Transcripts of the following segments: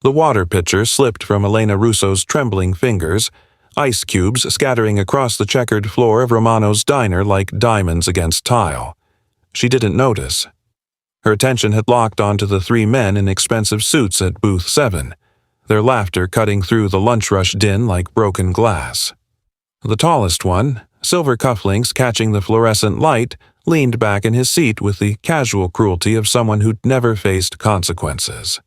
The water pitcher slipped from Elena Russo's trembling fingers, ice cubes scattering across the checkered floor of Romano's diner like diamonds against tile. She didn't notice. Her attention had locked onto the three men in expensive suits at Booth 7, their laughter cutting through the lunch rush din like broken glass. The tallest one, silver cufflinks catching the fluorescent light, leaned back in his seat with the casual cruelty of someone who'd never faced consequences.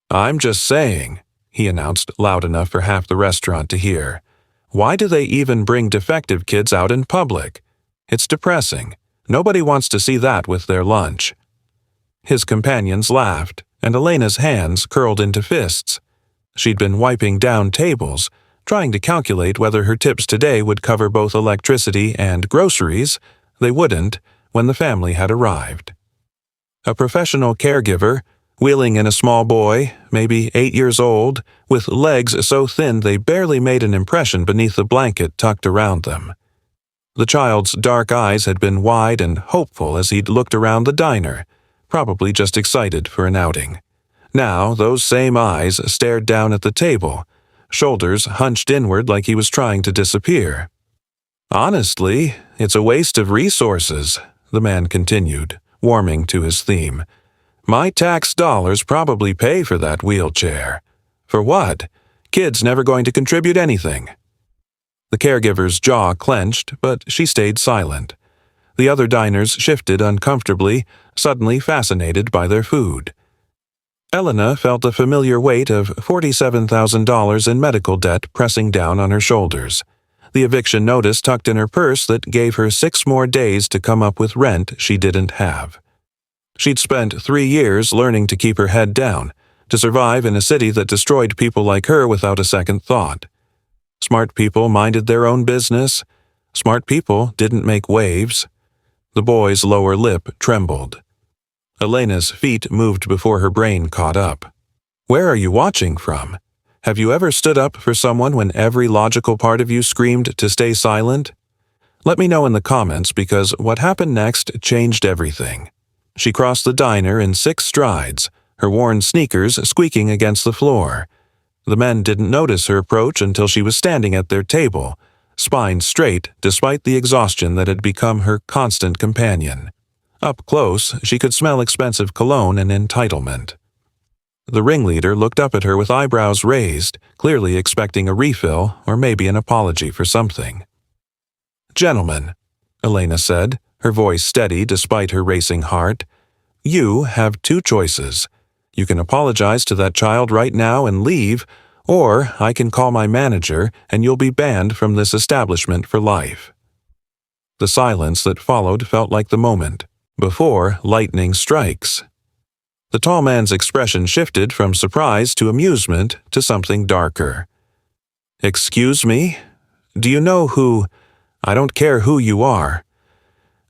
"I'm just saying," he announced loud enough for half the restaurant to hear. "Why do they even bring defective kids out in public? It's depressing. Nobody wants to see that with their lunch." His companions laughed, and Elena's hands curled into fists. She'd been wiping down tables, trying to calculate whether her tips today would cover both electricity and groceries. They wouldn't when the family had arrived. A professional caregiver, wheeling in a small boy, maybe 8 years old, with legs so thin they barely made an impression beneath the blanket tucked around them. The child's dark eyes had been wide and hopeful as he'd looked around the diner, probably just excited for an outing. Now those same eyes stared down at the table, shoulders hunched inward like he was trying to disappear. "Honestly, it's a waste of resources," the man continued, warming to his theme. "My tax dollars probably pay for that wheelchair. For what? Kid's never going to contribute anything." The caregiver's jaw clenched, but she stayed silent. The other diners shifted uncomfortably, suddenly fascinated by their food. Elena felt a familiar weight of $47,000 in medical debt pressing down on her shoulders, the eviction notice tucked in her purse that gave her 6 more days to come up with rent she didn't have. She'd spent 3 years learning to keep her head down, to survive in a city that destroyed people like her without a second thought. Smart people minded their own business. Smart people didn't make waves. The boy's lower lip trembled. Elena's feet moved before her brain caught up. "Where are you watching from? Have you ever stood up for someone when every logical part of you screamed to stay silent? Let me know in the comments because what happened next changed everything." She crossed the diner in 6 strides, her worn sneakers squeaking against the floor. The men didn't notice her approach until she was standing at their table, spine straight despite the exhaustion that had become her constant companion. Up close, she could smell expensive cologne and entitlement. The ringleader looked up at her with eyebrows raised, clearly expecting a refill or maybe an apology for something. "Gentlemen," Elena said, her voice steady despite her racing heart, "you have 2 choices. You can apologize to that child right now and leave, or I can call my manager and you'll be banned from this establishment for life." The silence that followed felt like the moment before lightning strikes. The tall man's expression shifted from surprise to amusement to something darker. "Excuse me? Do you know who? I don't care who you are."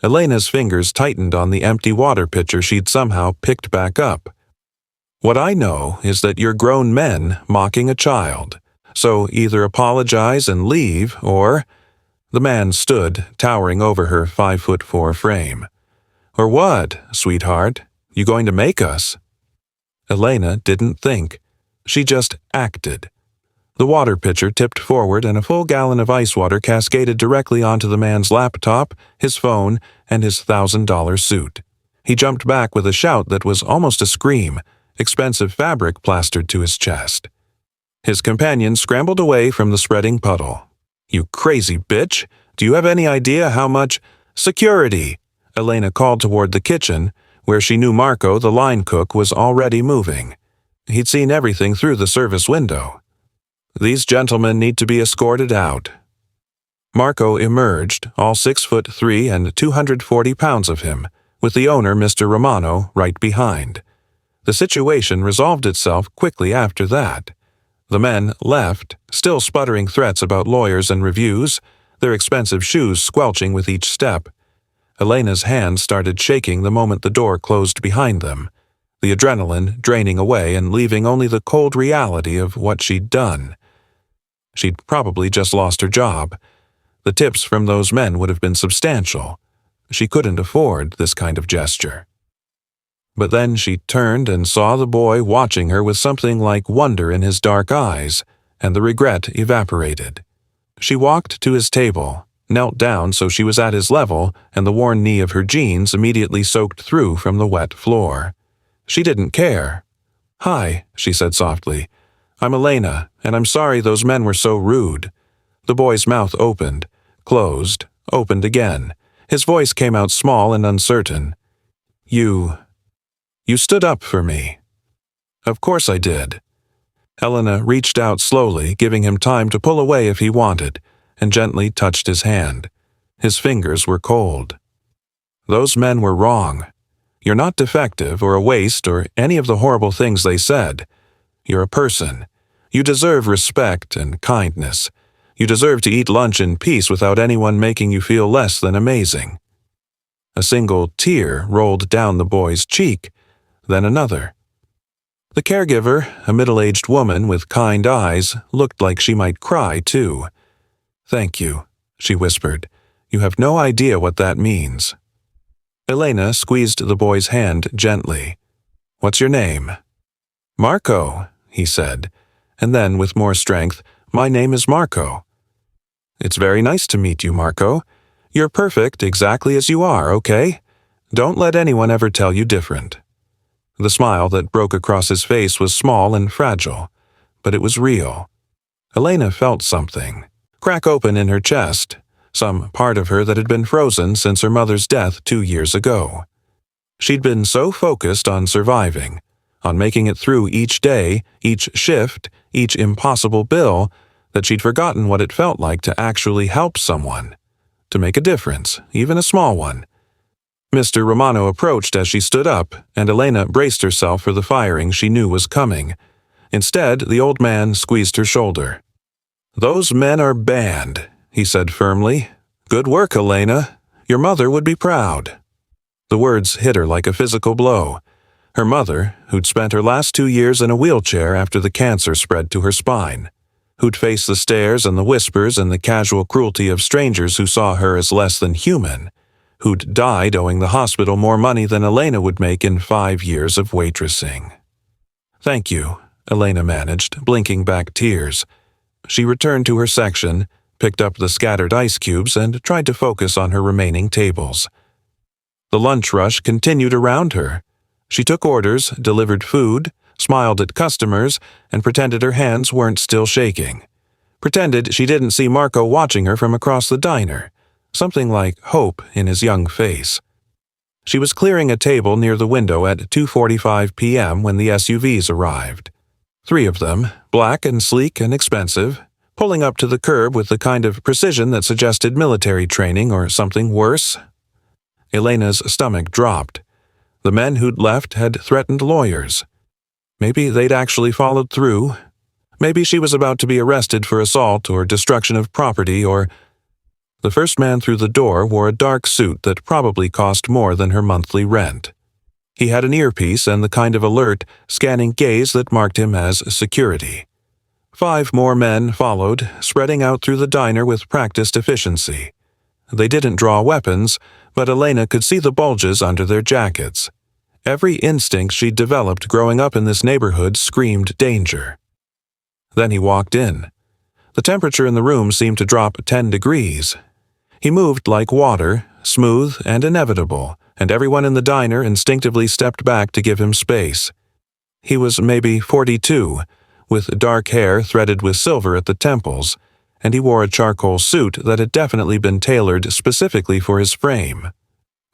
Elena's fingers tightened on the empty water pitcher she'd somehow picked back up. "What I know is that you're grown men mocking a child, so either apologize and leave, or—" The man stood, towering over her 5'4" frame. "Or what, sweetheart? You going to make us?" Elena didn't think. She just acted. The water pitcher tipped forward and a full gallon of ice water cascaded directly onto the man's laptop, his phone, and his $1,000 suit. He jumped back with a shout that was almost a scream, expensive fabric plastered to his chest. His companion scrambled away from the spreading puddle. "You crazy bitch! Do you have any idea how much—" "Security!" Elena called toward the kitchen, where she knew Marco, the line cook, was already moving. He'd seen everything through the service window. "These gentlemen need to be escorted out." Marco emerged, all 6'3" and 240 pounds of him, with the owner, Mr. Romano, right behind. The situation resolved itself quickly after that. The men left, still sputtering threats about lawyers and reviews, their expensive shoes squelching with each step. Elena's hands started shaking the moment the door closed behind them, the adrenaline draining away and leaving only the cold reality of what she'd done. She'd probably just lost her job. The tips from those men would have been substantial. She couldn't afford this kind of gesture. But then she turned and saw the boy watching her with something like wonder in his dark eyes, and the regret evaporated. She walked to his table, knelt down so she was at his level, and the worn knee of her jeans immediately soaked through from the wet floor. She didn't care. "Hi," she said softly. "I'm Elena, and I'm sorry those men were so rude." The boy's mouth opened, closed, opened again. His voice came out small and uncertain. You stood up for me." "Of course I did." Helena reached out slowly, giving him time to pull away if he wanted, and gently touched his hand. His fingers were cold. "Those men were wrong. You're not defective or a waste or any of the horrible things they said. You're a person. You deserve respect and kindness. You deserve to eat lunch in peace without anyone making you feel less than amazing." A single tear rolled down the boy's cheek, then another. The caregiver, a middle-aged woman with kind eyes, looked like she might cry, too. "Thank you," she whispered. "You have no idea what that means." Elena squeezed the boy's hand gently. "What's your name?" "Marco," he said, and then, with more strength, "My name is Marco." "It's very nice to meet you, Marco. You're perfect exactly as you are, okay? Don't let anyone ever tell you different." The smile that broke across his face was small and fragile, but it was real. Elena felt something crack open in her chest, some part of her that had been frozen since her mother's death 2 years ago. She'd been so focused on surviving, on making it through each day, each shift, each impossible bill, that she'd forgotten what it felt like to actually help someone, to make a difference, even a small one. Mr. Romano approached as she stood up, and Elena braced herself for the firing she knew was coming. Instead, the old man squeezed her shoulder. "Those men are banned," he said firmly. "Good work, Elena. Your mother would be proud." The words hit her like a physical blow. Her mother, who'd spent her last 2 years in a wheelchair after the cancer spread to her spine, who'd faced the stares and the whispers and the casual cruelty of strangers who saw her as less than human, who'd died owing the hospital more money than Elena would make in 5 years of waitressing. "Thank you," Elena managed, blinking back tears. She returned to her section, picked up the scattered ice cubes, and tried to focus on her remaining tables. The lunch rush continued around her. She took orders, delivered food, smiled at customers, and pretended her hands weren't still shaking. Pretended she didn't see Marco watching her from across the diner, something like hope in his young face. She was clearing a table near the window at 2:45 p.m. when the SUVs arrived. 3 of them, black and sleek and expensive, pulling up to the curb with the kind of precision that suggested military training or something worse. Elena's stomach dropped. The men who'd left had threatened lawyers. Maybe they'd actually followed through. Maybe she was about to be arrested for assault or destruction of property or... The first man through the door wore a dark suit that probably cost more than her monthly rent. He had an earpiece and the kind of alert, scanning gaze that marked him as security. 5 more men followed, spreading out through the diner with practiced efficiency. They didn't draw weapons, but Elena could see the bulges under their jackets. Every instinct she'd developed growing up in this neighborhood screamed danger. Then he walked in. The temperature in the room seemed to drop 10 degrees. He moved like water, smooth and inevitable, and everyone in the diner instinctively stepped back to give him space. He was maybe 42, with dark hair threaded with silver at the temples, and he wore a charcoal suit that had definitely been tailored specifically for his frame.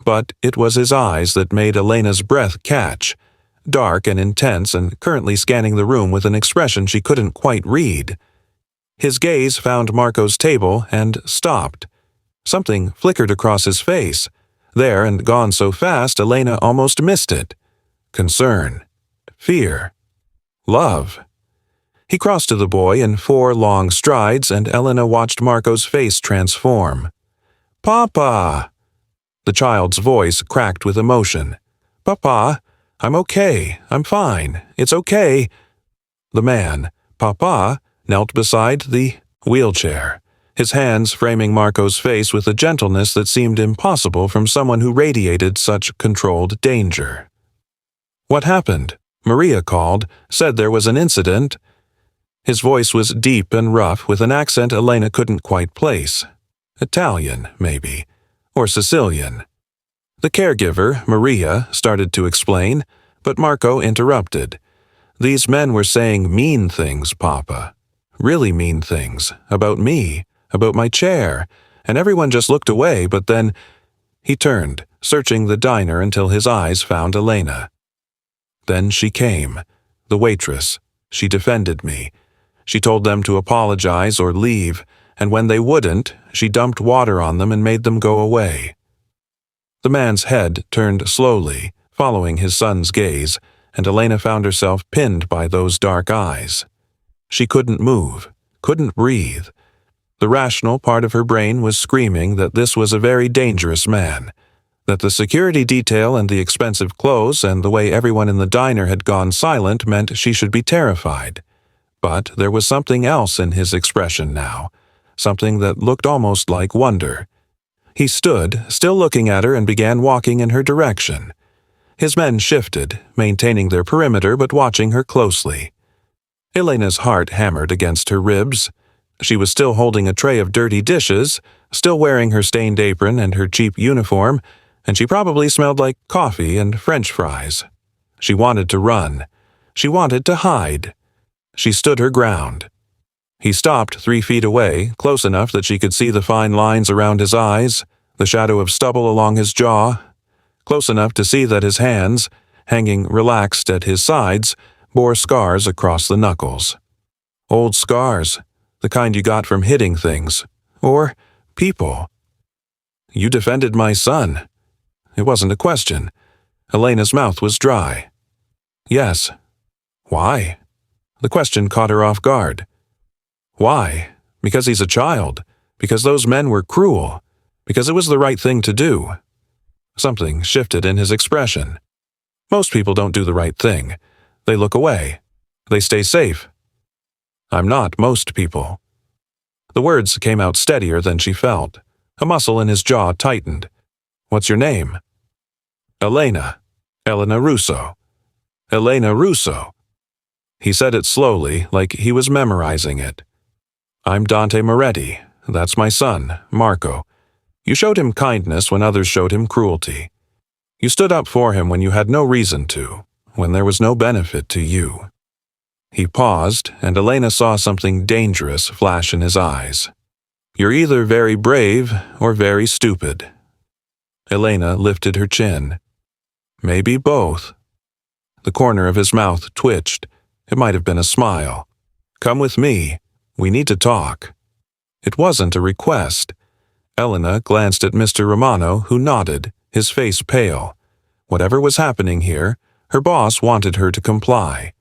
But it was his eyes that made Elena's breath catch, dark and intense and currently scanning the room with an expression she couldn't quite read. His gaze found Marco's table and stopped. Something flickered across his face, there and gone so fast Elena almost missed it. Concern. Fear. Love. He crossed to the boy in 4 long strides, and Elena watched Marco's face transform. "Papa!" The child's voice cracked with emotion. "Papa, I'm okay. I'm fine. It's okay." The man, Papa, knelt beside the wheelchair, his hands framing Marco's face with a gentleness that seemed impossible from someone who radiated such controlled danger. What happened? Maria called, said there was an incident. His voice was deep and rough with an accent Elena couldn't quite place. Italian, maybe, or Sicilian. The caregiver, Maria, started to explain, but Marco interrupted. These men were saying mean things, Papa. Really mean things. About me, about my chair, and everyone just looked away, but then he turned, searching the diner until his eyes found Elena. Then she came, the waitress. She defended me. She told them to apologize or leave, and when they wouldn't, she dumped water on them and made them go away. The man's head turned slowly, following his son's gaze, and Elena found herself pinned by those dark eyes. She couldn't move, couldn't breathe. The rational part of her brain was screaming that this was a very dangerous man, that the security detail and the expensive clothes and the way everyone in the diner had gone silent meant she should be terrified. But there was something else in his expression now, something that looked almost like wonder. He stood, still looking at her, and began walking in her direction. His men shifted, maintaining their perimeter but watching her closely. Elena's heart hammered against her ribs. She was still holding a tray of dirty dishes, still wearing her stained apron and her cheap uniform, and she probably smelled like coffee and French fries. She wanted to run. She wanted to hide. She stood her ground. He stopped 3 feet away, close enough that she could see the fine lines around his eyes, the shadow of stubble along his jaw, close enough to see that his hands, hanging relaxed at his sides, bore scars across the knuckles. Old scars, the kind you got from hitting things, or people. You defended my son. It wasn't a question. Elena's mouth was dry. Yes. Why? The question caught her off guard. Why? Because he's a child. Because those men were cruel. Because it was the right thing to do. Something shifted in his expression. Most people don't do the right thing. They look away. They stay safe. I'm not most people. The words came out steadier than she felt. A muscle in his jaw tightened. What's your name? Elena. Elena Russo. Elena Russo. He said it slowly, like he was memorizing it. I'm Dante Moretti. That's my son, Marco. You showed him kindness when others showed him cruelty. You stood up for him when you had no reason to, when there was no benefit to you. He paused, and Elena saw something dangerous flash in his eyes. You're either very brave or very stupid. Elena lifted her chin. Maybe both. The corner of his mouth twitched. It might have been a smile. Come with me. We need to talk. It wasn't a request. Elena glanced at Mr. Romano, who nodded, his face pale. Whatever was happening here, her boss wanted her to comply.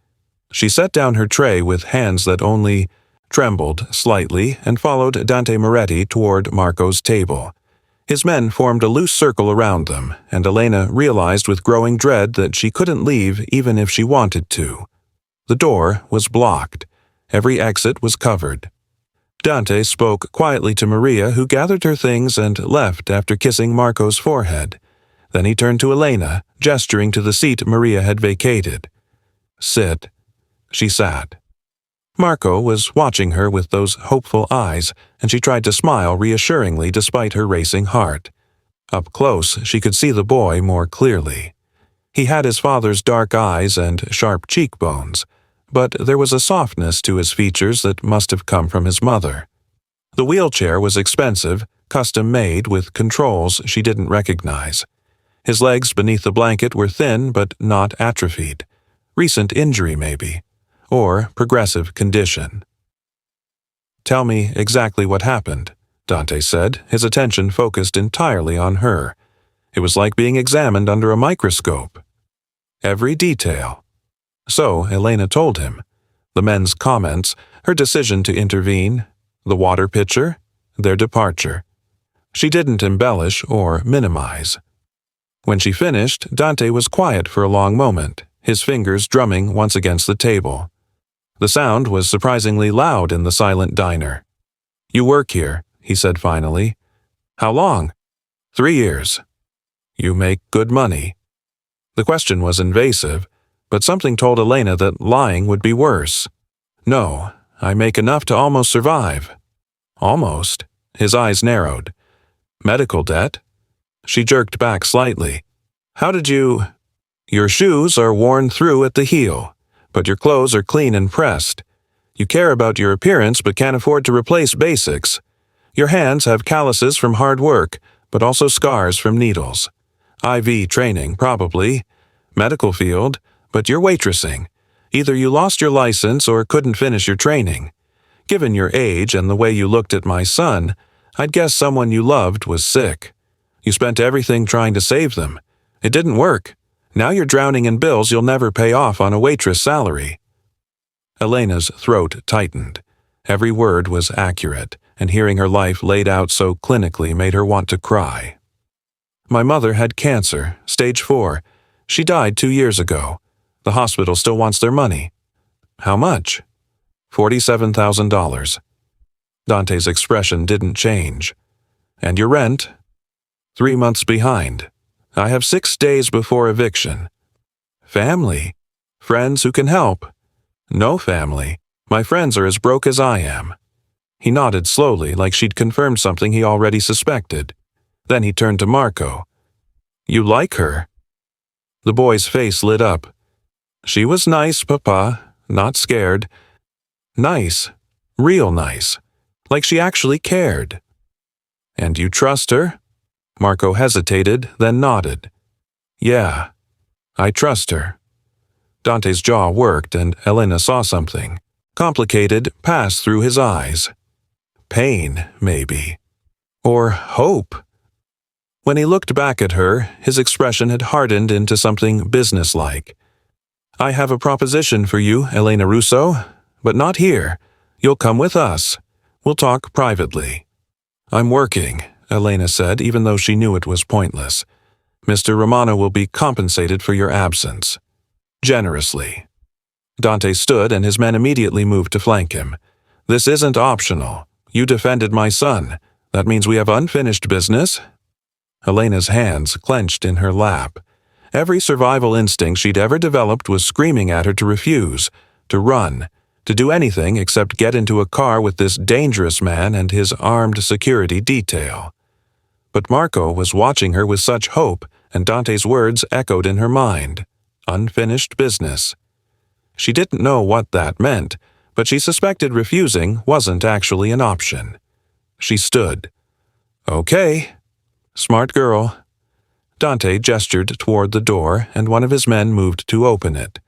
She set down her tray with hands that only trembled slightly and followed Dante Moretti toward Marco's table. His men formed a loose circle around them, and Elena realized with growing dread that she couldn't leave even if she wanted to. The door was blocked. Every exit was covered. Dante spoke quietly to Maria, who gathered her things and left after kissing Marco's forehead. Then he turned to Elena, gesturing to the seat Maria had vacated. Sit. She sat. Marco was watching her with those hopeful eyes, and she tried to smile reassuringly despite her racing heart. Up close, she could see the boy more clearly. He had his father's dark eyes and sharp cheekbones, but there was a softness to his features that must have come from his mother. The wheelchair was expensive, custom-made with controls she didn't recognize. His legs beneath the blanket were thin but not atrophied. Recent injury, maybe. Or progressive condition. Tell me exactly what happened, Dante said, his attention focused entirely on her. It was like being examined under a microscope. Every detail. So Elena told him. The men's comments, her decision to intervene, the water pitcher, their departure. She didn't embellish or minimize. When she finished, Dante was quiet for a long moment, his fingers drumming once against the table. The sound was surprisingly loud in the silent diner. You work here, he said finally. How long? 3 years. You make good money. The question was invasive, but something told Elena that lying would be worse. No, I make enough to almost survive. Almost. His eyes narrowed. Medical debt? She jerked back slightly. How did you… Your shoes are worn through at the heel, but your clothes are clean and pressed. You care about your appearance but can't afford to replace basics. Your hands have calluses from hard work, but also scars from needles. IV training, probably. Medical field, but you're waitressing. Either you lost your license or couldn't finish your training. Given your age and the way you looked at my son, I'd guess someone you loved was sick. You spent everything trying to save them. It didn't work. Now you're drowning in bills you'll never pay off on a waitress salary. Elena's throat tightened. Every word was accurate, and hearing her life laid out so clinically made her want to cry. My mother had cancer, stage 4. She died 2 years ago. The hospital still wants their money. How much? $47,000. Dante's expression didn't change. And your rent? 3 months behind. I have 6 days before eviction. Family? Friends who can help? No family. My friends are as broke as I am. He nodded slowly, like she'd confirmed something he already suspected. Then he turned to Marco. You like her? The boy's face lit up. She was nice, Papa, not scared. Nice. Real nice. Like she actually cared. And you trust her? Marco hesitated, then nodded. Yeah, I trust her. Dante's jaw worked, and Elena saw something. Complicated, pass through his eyes. Pain, maybe. Or hope. When he looked back at her, his expression had hardened into something businesslike. I have a proposition for you, Elena Russo, but not here. You'll come with us. We'll talk privately. I'm working, Elena said, even though she knew it was pointless. Mr. Romano will be compensated for your absence. Generously. Dante stood, and his men immediately moved to flank him. This isn't optional. You defended my son. That means we have unfinished business? Elena's hands clenched in her lap. Every survival instinct she'd ever developed was screaming at her to refuse, to run, to do anything except get into a car with this dangerous man and his armed security detail. But Marco was watching her with such hope, and Dante's words echoed in her mind. Unfinished business. She didn't know what that meant, but she suspected refusing wasn't actually an option. She stood. Okay. Smart girl. Dante gestured toward the door, and one of his men moved to open it.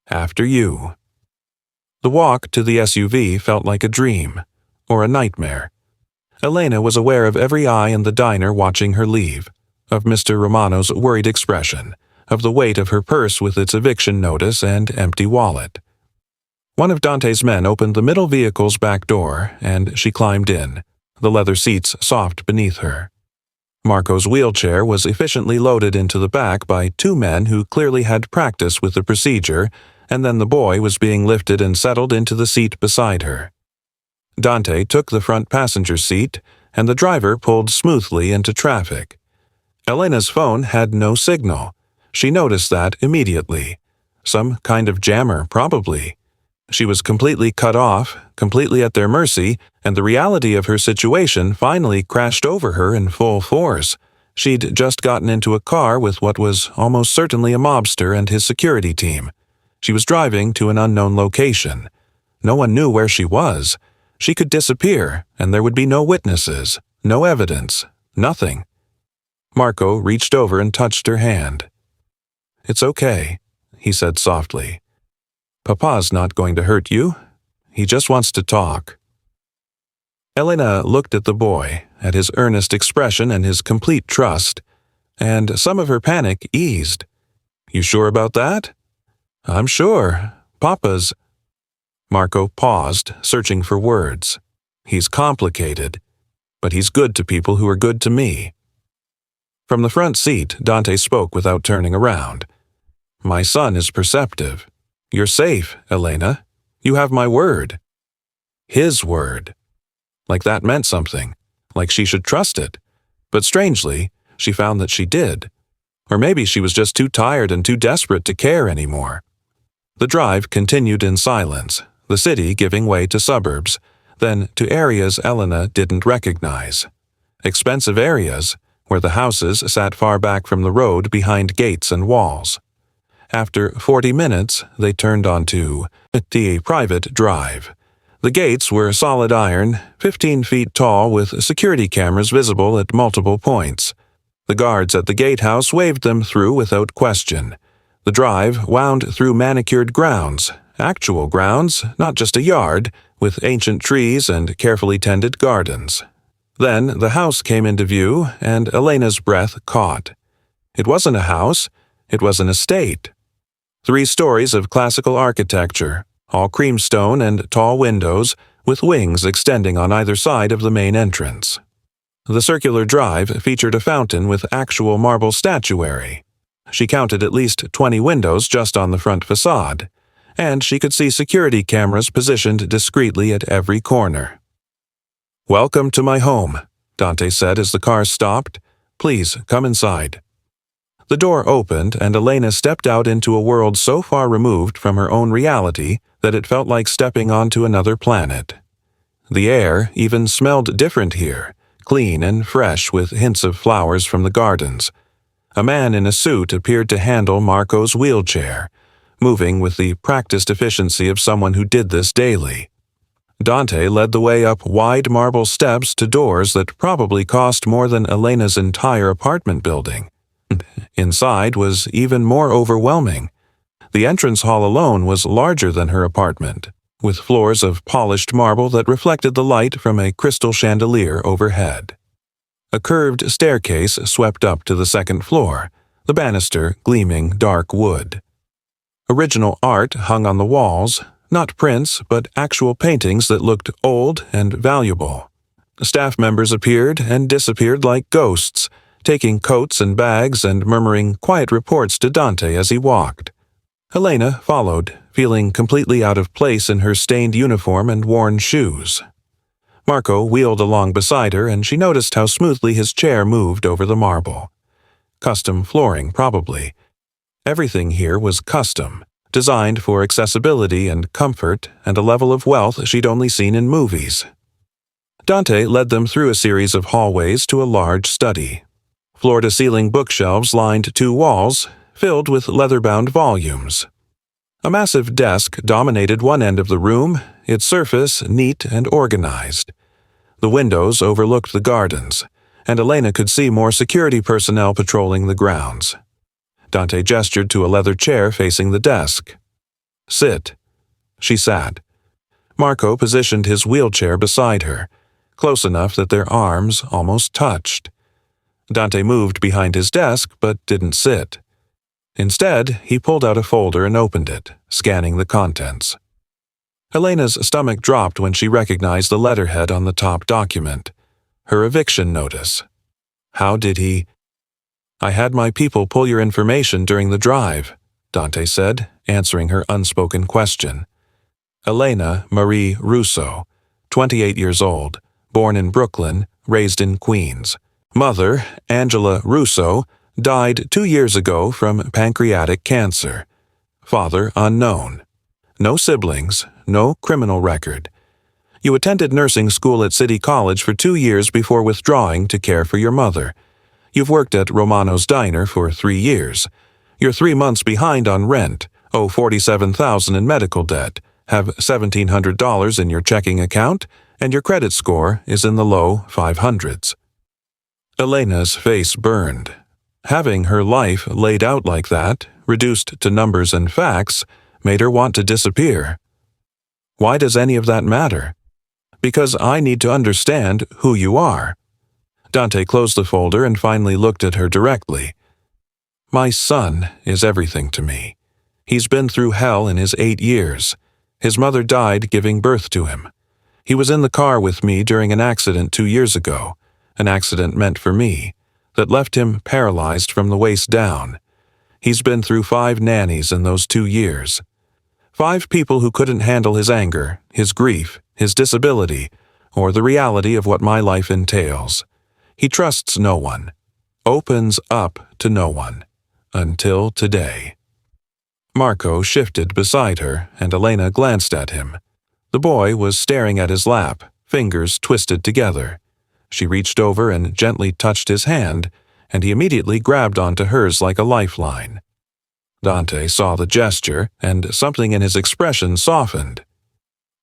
After you. The walk to the SUV felt like a dream, or a nightmare. Elena was aware of every eye in the diner watching her leave, of Mr. Romano's worried expression, of the weight of her purse with its eviction notice and empty wallet. One of Dante's men opened the middle vehicle's back door, and she climbed in, the leather seats soft beneath her. Marco's wheelchair was efficiently loaded into the back by 2 men who clearly had practice with the procedure, and then the boy was being lifted and settled into the seat beside her. Dante took the front passenger seat, and the driver pulled smoothly into traffic. Elena's phone had no signal. She noticed that immediately. Some kind of jammer, probably. She was completely cut off, completely at their mercy, and the reality of her situation finally crashed over her in full force. She'd just gotten into a car with what was almost certainly a mobster and his security team. She was driving to an unknown location. No one knew where she was. She could disappear, and there would be no witnesses, no evidence, nothing. Marco reached over and touched her hand. It's okay, he said softly. Papa's not going to hurt you. He just wants to talk. Elena looked at the boy, at his earnest expression and his complete trust, and some of her panic eased. You sure about that? I'm sure. Papa's… Marco paused, searching for words. He's complicated, but he's good to people who are good to me. From the front seat, Dante spoke without turning around. My son is perceptive. You're safe, Elena. You have my word. His word. Like that meant something. Like she should trust it. But strangely, she found that she did. Or maybe she was just too tired and too desperate to care anymore. The drive continued in silence, the city giving way to suburbs, then to areas Elena didn't recognize. Expensive areas, where the houses sat far back from the road behind gates and walls. After 40 minutes, they turned onto a private drive. The gates were solid iron, 15 feet tall with security cameras visible at multiple points. The guards at the gatehouse waved them through without question. The drive wound through manicured grounds, actual grounds, not just a yard, with ancient trees and carefully tended gardens. Then the house came into view, and Elena's breath caught. It wasn't a house, it was an estate. 3 stories of classical architecture, all creamstone and tall windows, with wings extending on either side of the main entrance. The circular drive featured a fountain with actual marble statuary. She counted at least 20 windows just on the front facade, and she could see security cameras positioned discreetly at every corner. "Welcome to my home," Dante said as the car stopped. "Please, come inside." The door opened, and Elena stepped out into a world so far removed from her own reality that it felt like stepping onto another planet. The air even smelled different here, clean and fresh with hints of flowers from the gardens. A man in a suit appeared to handle Marco's wheelchair, moving with the practiced efficiency of someone who did this daily. Dante led the way up wide marble steps to doors that probably cost more than Elena's entire apartment building. Inside was even more overwhelming. The entrance hall alone was larger than her apartment, with floors of polished marble that reflected the light from a crystal chandelier overhead. A curved staircase swept up to the second floor, the banister gleaming dark wood. Original art hung on the walls, not prints, but actual paintings that looked old and valuable. Staff members appeared and disappeared like ghosts, taking coats and bags and murmuring quiet reports to Dante as he walked. Elena followed, feeling completely out of place in her stained uniform and worn shoes. Marco wheeled along beside her, and she noticed how smoothly his chair moved over the marble. Custom flooring, probably. Everything here was custom, designed for accessibility and comfort and a level of wealth she'd only seen in movies. Dante led them through a series of hallways to a large study. Floor-to-ceiling bookshelves lined 2 walls, filled with leather-bound volumes. A massive desk dominated one end of the room, its surface neat and organized. The windows overlooked the gardens, and Elena could see more security personnel patrolling the grounds. Dante gestured to a leather chair facing the desk. "Sit." She sat. Marco positioned his wheelchair beside her, close enough that their arms almost touched. Dante moved behind his desk but didn't sit. Instead, he pulled out a folder and opened it, scanning the contents. Elena's stomach dropped when she recognized the letterhead on the top document. Her eviction notice. How did he... "I had my people pull your information during the drive," Dante said, answering her unspoken question. Elena Marie Russo, 28 years old, born in Brooklyn, raised in Queens. Mother, Angela Russo, died 2 years ago from pancreatic cancer. Father unknown. No siblings, no criminal record. You attended nursing school at City College for 2 years before withdrawing to care for your mother. You've worked at Romano's Diner for 3 years. You're 3 months behind on rent, owe $47,000 in medical debt, have $1,700 in your checking account, and your credit score is in the low 500s. Elena's face burned. Having her life laid out like that, reduced to numbers and facts, made her want to disappear. Why does any of that matter? Because I need to understand who you are. Dante closed the folder and finally looked at her directly. My son is everything to me. He's been through hell in his 8 years. His mother died giving birth to him. He was in the car with me during an accident 2 years ago, an accident meant for me, that left him paralyzed from the waist down. He's been through 5 nannies in those 2 years. 5 people who couldn't handle his anger, his grief, his disability, or the reality of what my life entails. He trusts no one, opens up to no one, until today. Marco shifted beside her, and Elena glanced at him. The boy was staring at his lap, fingers twisted together. She reached over and gently touched his hand, and he immediately grabbed onto hers like a lifeline. Dante saw the gesture, and something in his expression softened.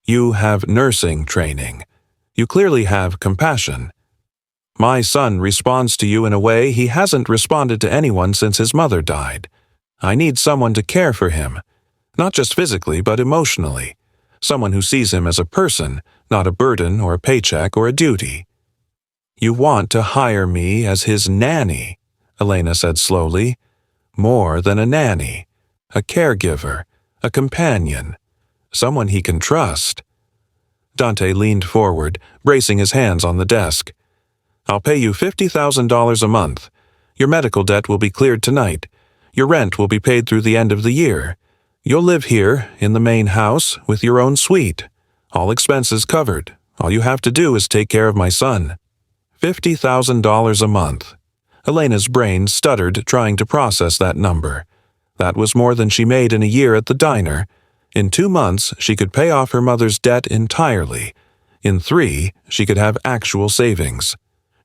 "You have nursing training. You clearly have compassion. My son responds to you in a way he hasn't responded to anyone since his mother died. I need someone to care for him, not just physically but emotionally. Someone who sees him as a person, not a burden or a paycheck or a duty." "You want to hire me as his nanny," Elena said slowly. "More than a nanny. A caregiver, a companion, someone he can trust." Dante leaned forward, bracing his hands on the desk. "I'll pay you $50,000 a month. Your medical debt will be cleared tonight. Your rent will be paid through the end of the year. You'll live here, in the main house, with your own suite. All expenses covered. All you have to do is take care of my son." $50,000 a month. Elena's brain stuttered trying to process that number. That was more than she made in a year at the diner. In 2 months, she could pay off her mother's debt entirely. In 3, she could have actual savings.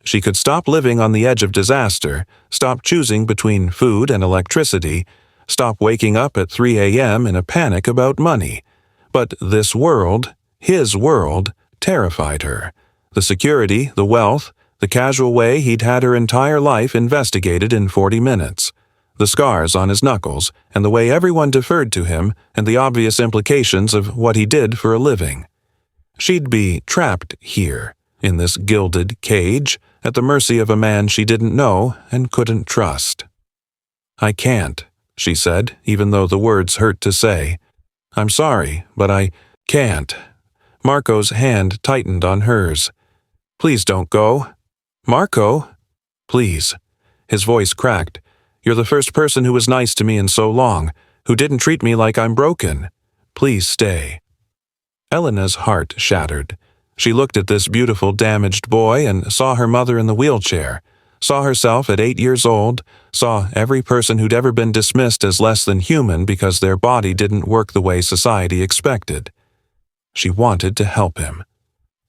She could stop living on the edge of disaster, stop choosing between food and electricity, stop waking up at 3 a.m. in a panic about money. But this world, his world, terrified her. The security, the wealth, the casual way he'd had her entire life investigated in 40 minutes. The scars on his knuckles, and the way everyone deferred to him, and the obvious implications of what he did for a living. She'd be trapped here, in this gilded cage, at the mercy of a man she didn't know and couldn't trust. "I can't," she said, even though the words hurt to say. "I'm sorry, but I can't." Marco's hand tightened on hers. "Please don't go." "Marco?" "Please." His voice cracked. "You're the first person who was nice to me in so long, who didn't treat me like I'm broken. Please stay." Elena's heart shattered. She looked at this beautiful, damaged boy and saw her mother in the wheelchair, saw herself at 8 years old, saw every person who'd ever been dismissed as less than human because their body didn't work the way society expected. She wanted to help him.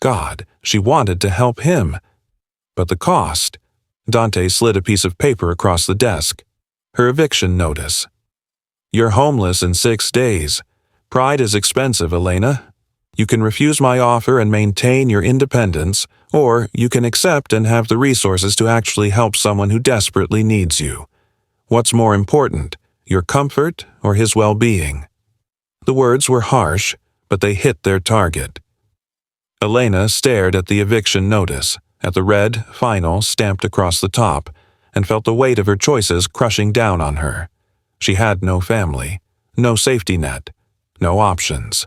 God, she wanted to help him. But the cost. Dante slid a piece of paper across the desk. Her eviction notice. "You're homeless in 6 days. Pride is expensive, Elena. You can refuse my offer and maintain your independence, or you can accept and have the resources to actually help someone who desperately needs you. What's more important, your comfort or his well-being?" The words were harsh, but they hit their target. Elena stared at the eviction notice, at the red "Final" stamped across the top, and felt the weight of her choices crushing down on her. She had no family, no safety net, no options.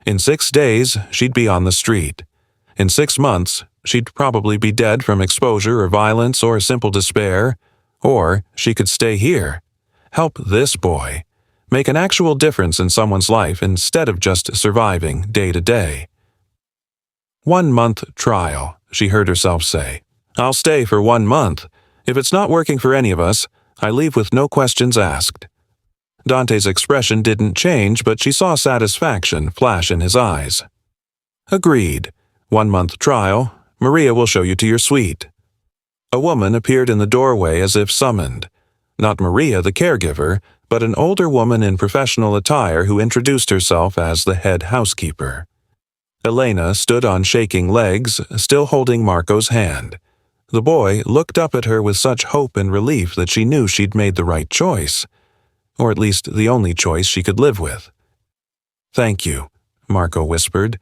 In 6 days, she'd be on the street. In 6 months, she'd probably be dead from exposure or violence or simple despair. Or she could stay here, help this boy, make an actual difference in someone's life instead of just surviving day to day. 1-month trial, she heard herself say. "I'll stay for 1 month. If it's not working for any of us, I leave with no questions asked." Dante's expression didn't change, but she saw satisfaction flash in his eyes. "Agreed. 1-month trial. Maria will show you to your suite." A woman appeared in the doorway as if summoned. Not Maria, the caregiver, but an older woman in professional attire who introduced herself as the head housekeeper. Elena stood on shaking legs, still holding Marco's hand. The boy looked up at her with such hope and relief that she knew she'd made the right choice. Or at least the only choice she could live with. "Thank you," Marco whispered.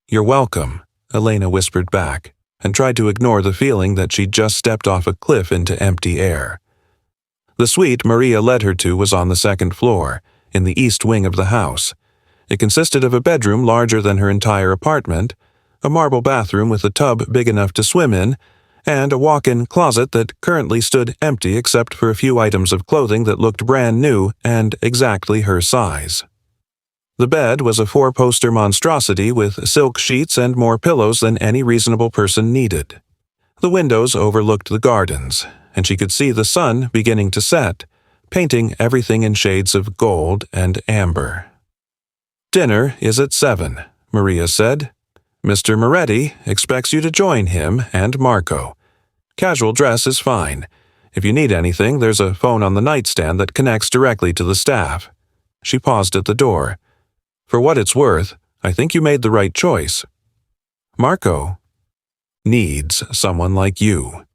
"You're welcome," Elena whispered back, and tried to ignore the feeling that she'd just stepped off a cliff into empty air. The suite Maria led her to was on the 2nd floor, in the east wing of the house. It consisted of a bedroom larger than her entire apartment, a marble bathroom with a tub big enough to swim in, and a walk-in closet that currently stood empty except for a few items of clothing that looked brand new and exactly her size. The bed was a 4-poster monstrosity with silk sheets and more pillows than any reasonable person needed. The windows overlooked the gardens, and she could see the sun beginning to set, painting everything in shades of gold and amber. "Dinner is at 7, Maria said. "Mr. Moretti expects you to join him and Marco. Casual dress is fine. If you need anything, there's a phone on the nightstand that connects directly to the staff." She paused at the door. "For what it's worth, I think you made the right choice. Marco needs someone like you."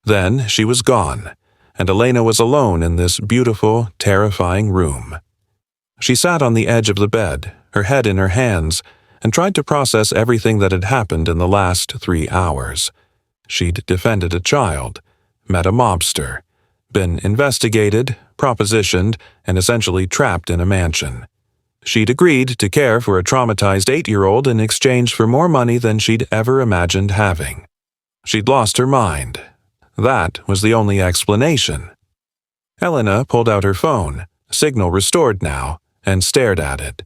Then she was gone, and Elena was alone in this beautiful, terrifying room. She sat on the edge of the bed, her head in her hands, and tried to process everything that had happened in the last 3 hours. She'd defended a child, met a mobster, been investigated, propositioned, and essentially trapped in a mansion. She'd agreed to care for a traumatized 8-year-old in exchange for more money than she'd ever imagined having. She'd lost her mind. That was the only explanation. Elena pulled out her phone, signal restored now, and stared at it.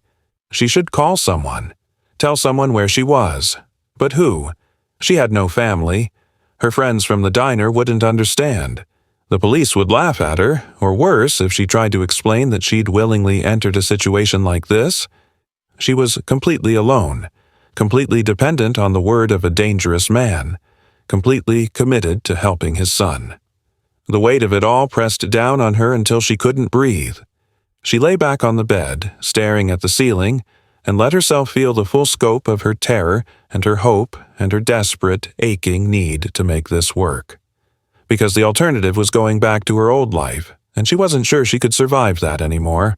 She should call someone, tell someone where she was. But who? She had no family. Her friends from the diner wouldn't understand. The police would laugh at her, or worse, if she tried to explain that she'd willingly entered a situation like this. She was completely alone, completely dependent on the word of a dangerous man, completely committed to helping his son. The weight of it all pressed down on her until she couldn't breathe. She lay back on the bed, staring at the ceiling, and let herself feel the full scope of her terror and her hope and her desperate, aching need to make this work. Because the alternative was going back to her old life, and she wasn't sure she could survive that anymore.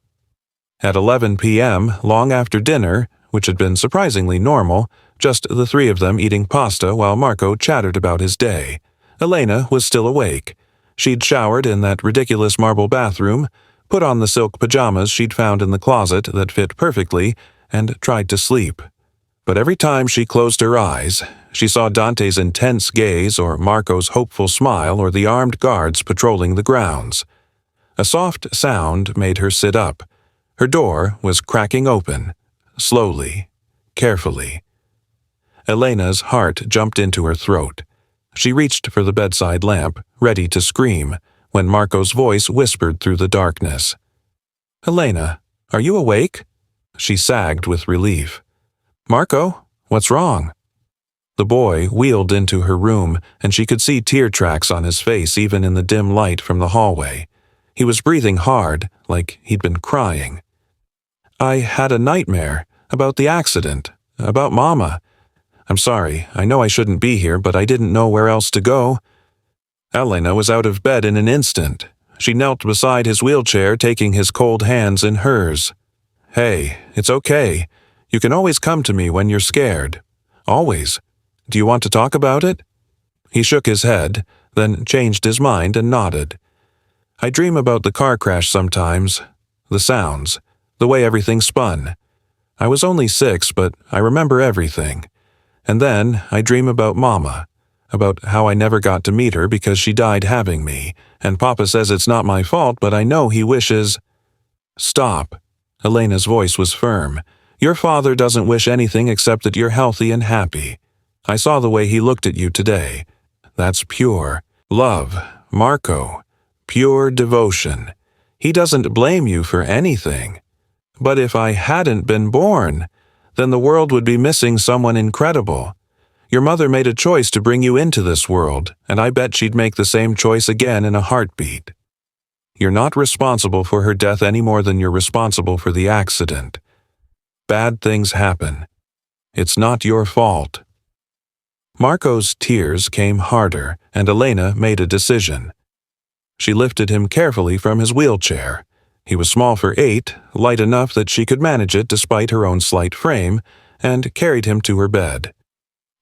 At 11 p.m., long after dinner, which had been surprisingly normal, just the three of them eating pasta while Marco chattered about his day, Elena was still awake. She'd showered in that ridiculous marble bathroom, put on the silk pajamas she'd found in the closet that fit perfectly, and tried to sleep. But every time she closed her eyes, she saw Dante's intense gaze or Marco's hopeful smile or the armed guards patrolling the grounds. A soft sound made her sit up. Her door was cracking open, slowly, carefully. Elena's heart jumped into her throat. She reached for the bedside lamp, ready to scream, when Marco's voice whispered through the darkness. "Elena, are you awake?" She sagged with relief. "Marco, what's wrong?" The boy wheeled into her room, and she could see tear tracks on his face even in the dim light from the hallway. He was breathing hard, like he'd been crying. "I had a nightmare about the accident, about Mama. I'm sorry, I know I shouldn't be here, but I didn't know where else to go." Elena was out of bed in an instant. She knelt beside his wheelchair, taking his cold hands in hers. "Hey, it's okay. You can always come to me when you're scared. Always. Do you want to talk about it?" He shook his head, then changed his mind and nodded. "I dream about the car crash sometimes. The sounds. The way everything spun. I was only 6, but I remember everything. And then I dream about Mama, about how I never got to meet her because she died having me, and Papa says it's not my fault, but I know he wishes—" "Stop." Elena's voice was firm. "Your father doesn't wish anything except that you're healthy and happy. I saw the way he looked at you today. That's pure love, Marco. Pure devotion. He doesn't blame you for anything. But if I hadn't been born, then the world would be missing someone incredible. Your mother made a choice to bring you into this world, and I bet she'd make the same choice again in a heartbeat. You're not responsible for her death any more than you're responsible for the accident. Bad things happen. It's not your fault." Marco's tears came harder, and Elena made a decision. She lifted him carefully from his wheelchair. He was small for 8, light enough that she could manage it despite her own slight frame, and carried him to her bed.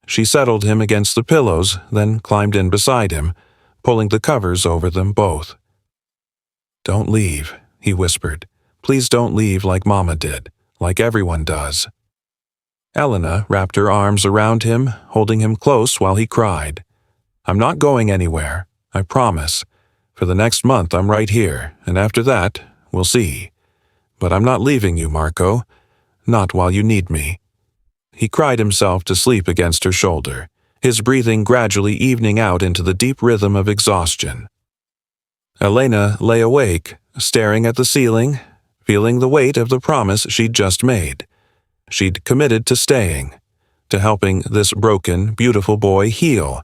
She settled him against the pillows, then climbed in beside him, pulling the covers over them both. "Don't leave," he whispered. "Please don't leave like Mama did, like everyone does." Elena wrapped her arms around him, holding him close while he cried. "I'm not going anywhere, I promise. For the next month I'm right here, and after that, we'll see. But I'm not leaving you, Marco. Not while you need me." He cried himself to sleep against her shoulder, his breathing gradually evening out into the deep rhythm of exhaustion. Elena lay awake, staring at the ceiling, feeling the weight of the promise she'd just made. She'd committed to staying, to helping this broken, beautiful boy heal,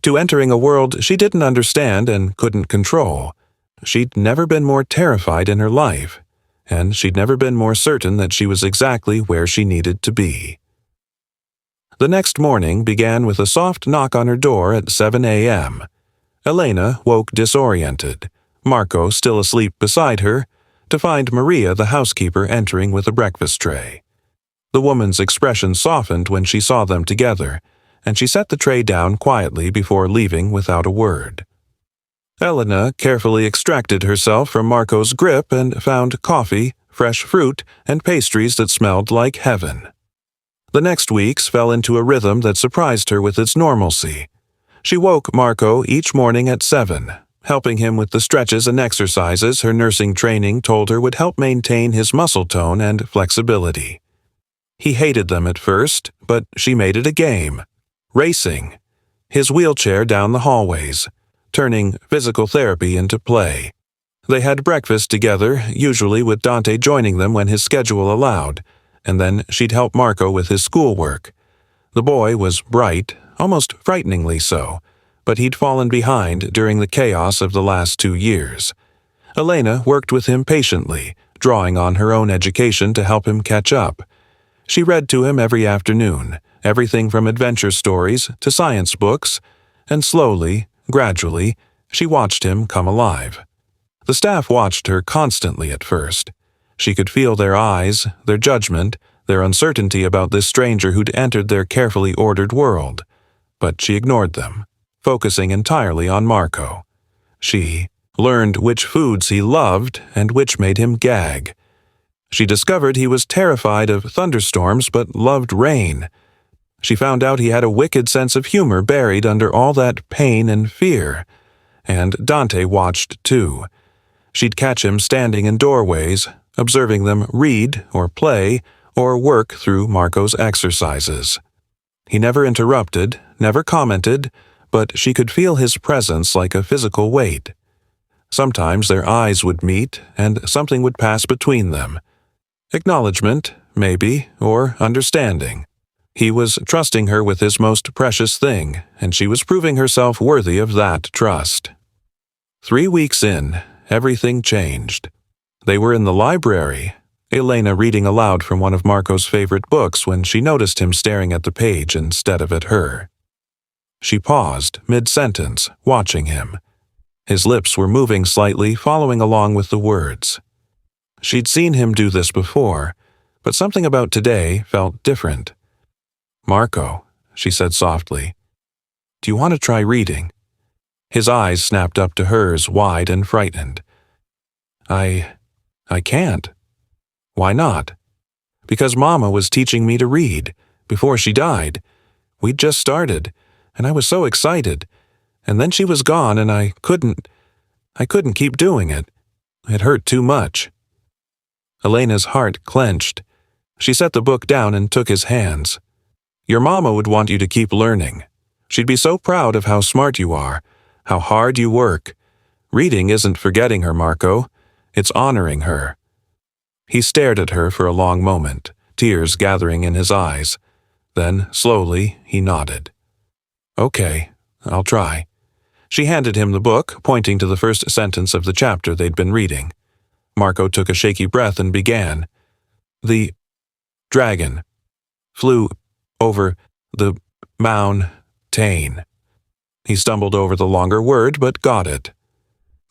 to entering a world she didn't understand and couldn't control. She'd never been more terrified in her life, and she'd never been more certain that she was exactly where she needed to be. The next morning began with a soft knock on her door at 7 a.m. Elena woke disoriented, Marco still asleep beside her, to find Maria, the housekeeper, entering with a breakfast tray. The woman's expression softened when she saw them together, and she set the tray down quietly before leaving without a word. Elena carefully extracted herself from Marco's grip and found coffee, fresh fruit, and pastries that smelled like heaven. The next weeks fell into a rhythm that surprised her with its normalcy. She woke Marco each morning at 7, helping him with the stretches and exercises her nursing training told her would help maintain his muscle tone and flexibility. He hated them at first, but she made it a game. Racing. His wheelchair down the hallways, turning physical therapy into play. They had breakfast together, usually with Dante joining them when his schedule allowed, and then she'd help Marco with his schoolwork. The boy was bright, almost frighteningly so, but he'd fallen behind during the chaos of the last 2 years. Elena worked with him patiently, drawing on her own education to help him catch up. She read to him every afternoon, everything from adventure stories to science books, and slowly, gradually, she watched him come alive. The staff watched her constantly at first. She could feel their eyes, their judgment, their uncertainty about this stranger who'd entered their carefully ordered world. But she ignored them, focusing entirely on Marco. She learned which foods he loved and which made him gag. She discovered he was terrified of thunderstorms but loved rain. She found out he had a wicked sense of humor buried under all that pain and fear. And Dante watched too. She'd catch him standing in doorways, observing them read or play or work through Marco's exercises. He never interrupted, never commented, but she could feel his presence like a physical weight. Sometimes their eyes would meet and something would pass between them. Acknowledgement, maybe, or understanding. He was trusting her with his most precious thing, and she was proving herself worthy of that trust. 3 weeks in, everything changed. They were in the library, Elena reading aloud from one of Marco's favorite books when she noticed him staring at the page instead of at her. She paused, mid-sentence, watching him. His lips were moving slightly, following along with the words. She'd seen him do this before, but something about today felt different. "Marco," she said softly, "do you want to try reading?" His eyes snapped up to hers, wide and frightened. I can't." "Why not?" "Because Mama was teaching me to read, before she died. We'd just started, and I was so excited. And then she was gone, and I couldn't keep doing it. It hurt too much." Elena's heart clenched. She set the book down and took his hands. "Your Mama would want you to keep learning. She'd be so proud of how smart you are, how hard you work. Reading isn't forgetting her, Marco. It's honoring her." He stared at her for a long moment, tears gathering in his eyes. Then, slowly, he nodded. "Okay, I'll try." She handed him the book, pointing to the first sentence of the chapter they'd been reading. Marco took a shaky breath and began. "The dragon flew over the mountain." He stumbled over the longer word, but got it.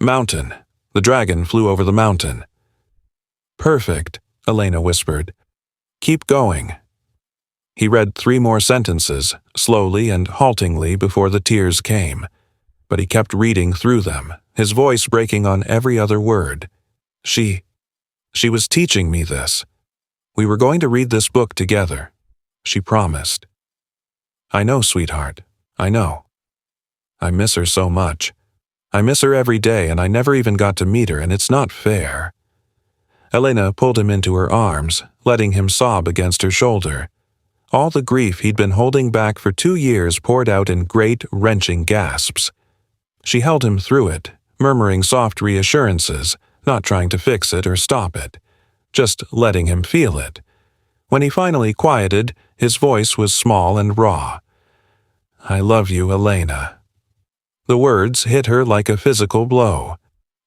"Mountain. The dragon flew over the mountain." "Perfect," Elena whispered. "Keep going." He read 3 more sentences, slowly and haltingly before the tears came. But he kept reading through them, his voice breaking on every other word. She was teaching me this. We were going to read this book together. She promised. "I know, sweetheart. I know. I miss her so much. I miss her every day, and I never even got to meet her, and it's not fair." Elena pulled him into her arms, letting him sob against her shoulder. All the grief he'd been holding back for 2 years poured out in great, wrenching gasps. She held him through it, murmuring soft reassurances, not trying to fix it or stop it, just letting him feel it. When he finally quieted, his voice was small and raw. "I love you, Elena." The words hit her like a physical blow.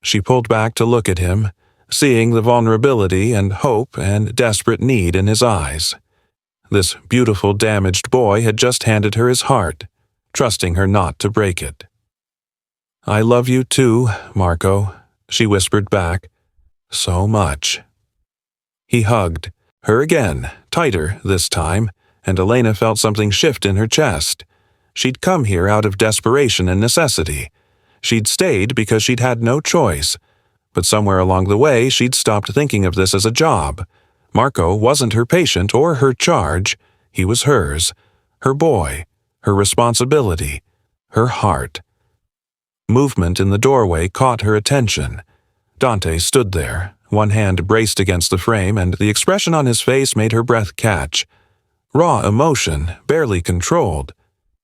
She pulled back to look at him, seeing the vulnerability and hope and desperate need in his eyes. This beautiful, damaged boy had just handed her his heart, trusting her not to break it. "I love you too, Marco," she whispered back. "So much." He hugged her again, tighter this time, and Elena felt something shift in her chest. She'd come here out of desperation and necessity. She'd stayed because she'd had no choice. But somewhere along the way, she'd stopped thinking of this as a job. Marco wasn't her patient or her charge. He was hers, her boy, her responsibility, her heart. Movement in the doorway caught her attention. Dante stood there, one hand braced against the frame, and the expression on his face made her breath catch. Raw emotion, barely controlled.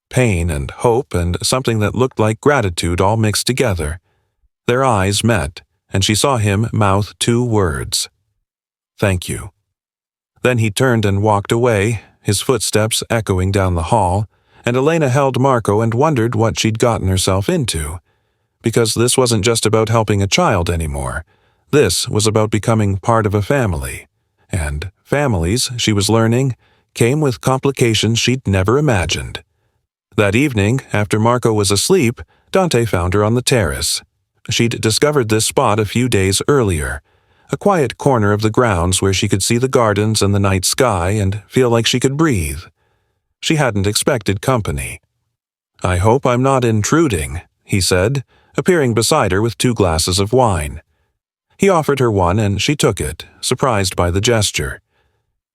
Pain and hope and something that looked like gratitude all mixed together. Their eyes met, and she saw him mouth 2 words. "Thank you." Then he turned and walked away, his footsteps echoing down the hall, and Elena held Marco and wondered what she'd gotten herself into. Because this wasn't just about helping a child anymore. This was about becoming part of a family. And families, she was learning, came with complications she'd never imagined. That evening, after Marco was asleep, Dante found her on the terrace. She'd discovered this spot a few days earlier, a quiet corner of the grounds where she could see the gardens and the night sky and feel like she could breathe. She hadn't expected company. "I hope I'm not intruding," he said, appearing beside her with 2 glasses of wine. He offered her one and she took it, surprised by the gesture.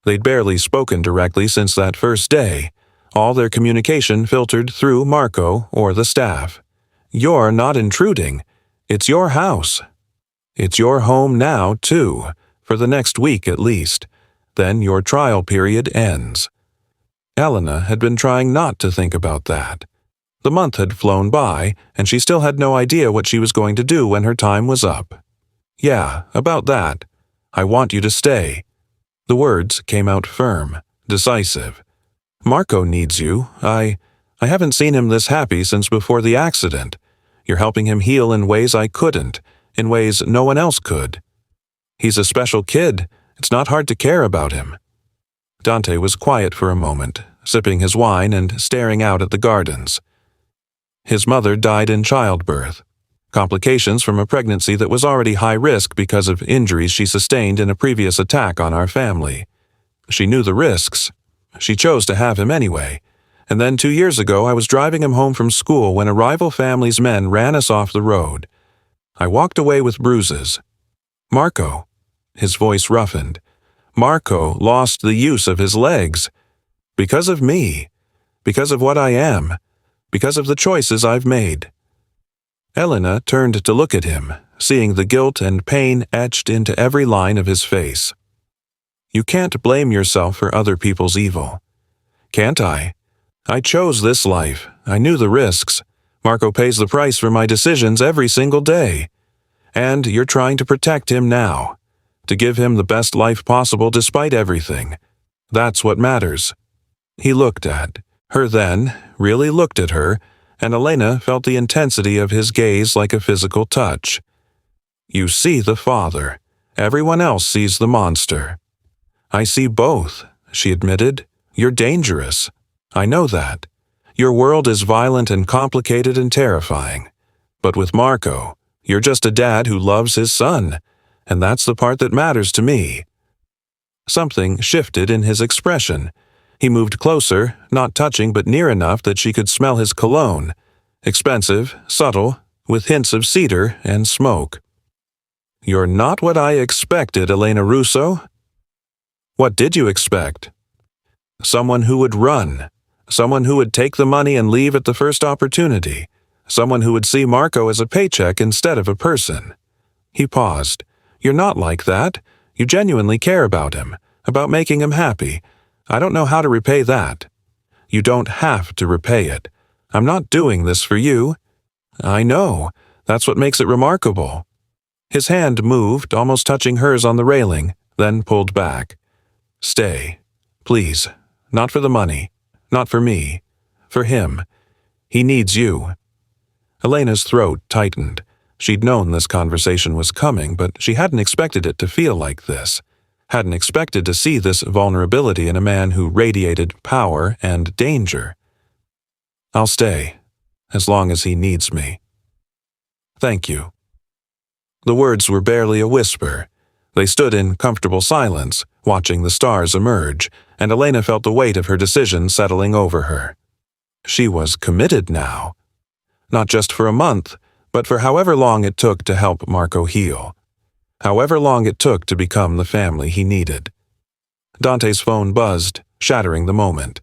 They'd barely spoken directly since that first day. All their communication filtered through Marco or the staff. "You're not intruding. It's your house. It's your home now, too, for the next week at least. Then your trial period ends." Elena had been trying not to think about that. The month had flown by, and she still had no idea what she was going to do when her time was up. "Yeah, about that. I want you to stay." The words came out firm, decisive. "Marco needs you. I haven't seen him this happy since before the accident. You're helping him heal in ways I couldn't, in ways no one else could. He's a special kid. It's not hard to care about him." Dante was quiet for a moment, sipping his wine and staring out at the gardens. His mother died in childbirth. Complications from a pregnancy that was already high risk because of injuries she sustained in a previous attack on our family. She knew the risks. She chose to have him anyway. And then 2 years ago, I was driving him home from school when a rival family's men ran us off the road. I walked away with bruises. Marco, his voice roughened, Marco lost the use of his legs. Because of me. Because of what I am. Because of the choices I've made. Elena turned to look at him, seeing the guilt and pain etched into every line of his face. "You can't blame yourself for other people's evil." "Can't I? I chose this life. I knew the risks. Marco pays the price for my decisions every single day. And you're trying to protect him now, to give him the best life possible despite everything. That's what matters." He looked at her then, really looked at her, and Elena felt the intensity of his gaze like a physical touch. "You see the father. Everyone else sees the monster." "I see both," she admitted. "You're dangerous. I know that. Your world is violent and complicated and terrifying. But with Marco, you're just a dad who loves his son, and that's the part that matters to me." Something shifted in his expression. He moved closer, not touching but near enough that she could smell his cologne. Expensive, subtle, with hints of cedar and smoke. "You're not what I expected, Elena Russo." "What did you expect?" "Someone who would run. Someone who would take the money and leave at the first opportunity. Someone who would see Marco as a paycheck instead of a person." He paused. "You're not like that. You genuinely care about him, about making him happy. I don't know how to repay that." "You don't have to repay it. I'm not doing this for you." "I know. That's what makes it remarkable." His hand moved, almost touching hers on the railing, then pulled back. Stay. Please. Not for the money. Not for me. For him. He needs you. Elena's throat tightened. She'd known this conversation was coming, but she hadn't expected it to feel like this. Hadn't expected to see this vulnerability in a man who radiated power and danger. I'll stay, as long as he needs me. Thank you. The words were barely a whisper. They stood in comfortable silence, watching the stars emerge, and Elena felt the weight of her decision settling over her. She was committed now. Not just for a month, but for however long it took to help Marco heal. However long it took to become the family he needed. Dante's phone buzzed, shattering the moment.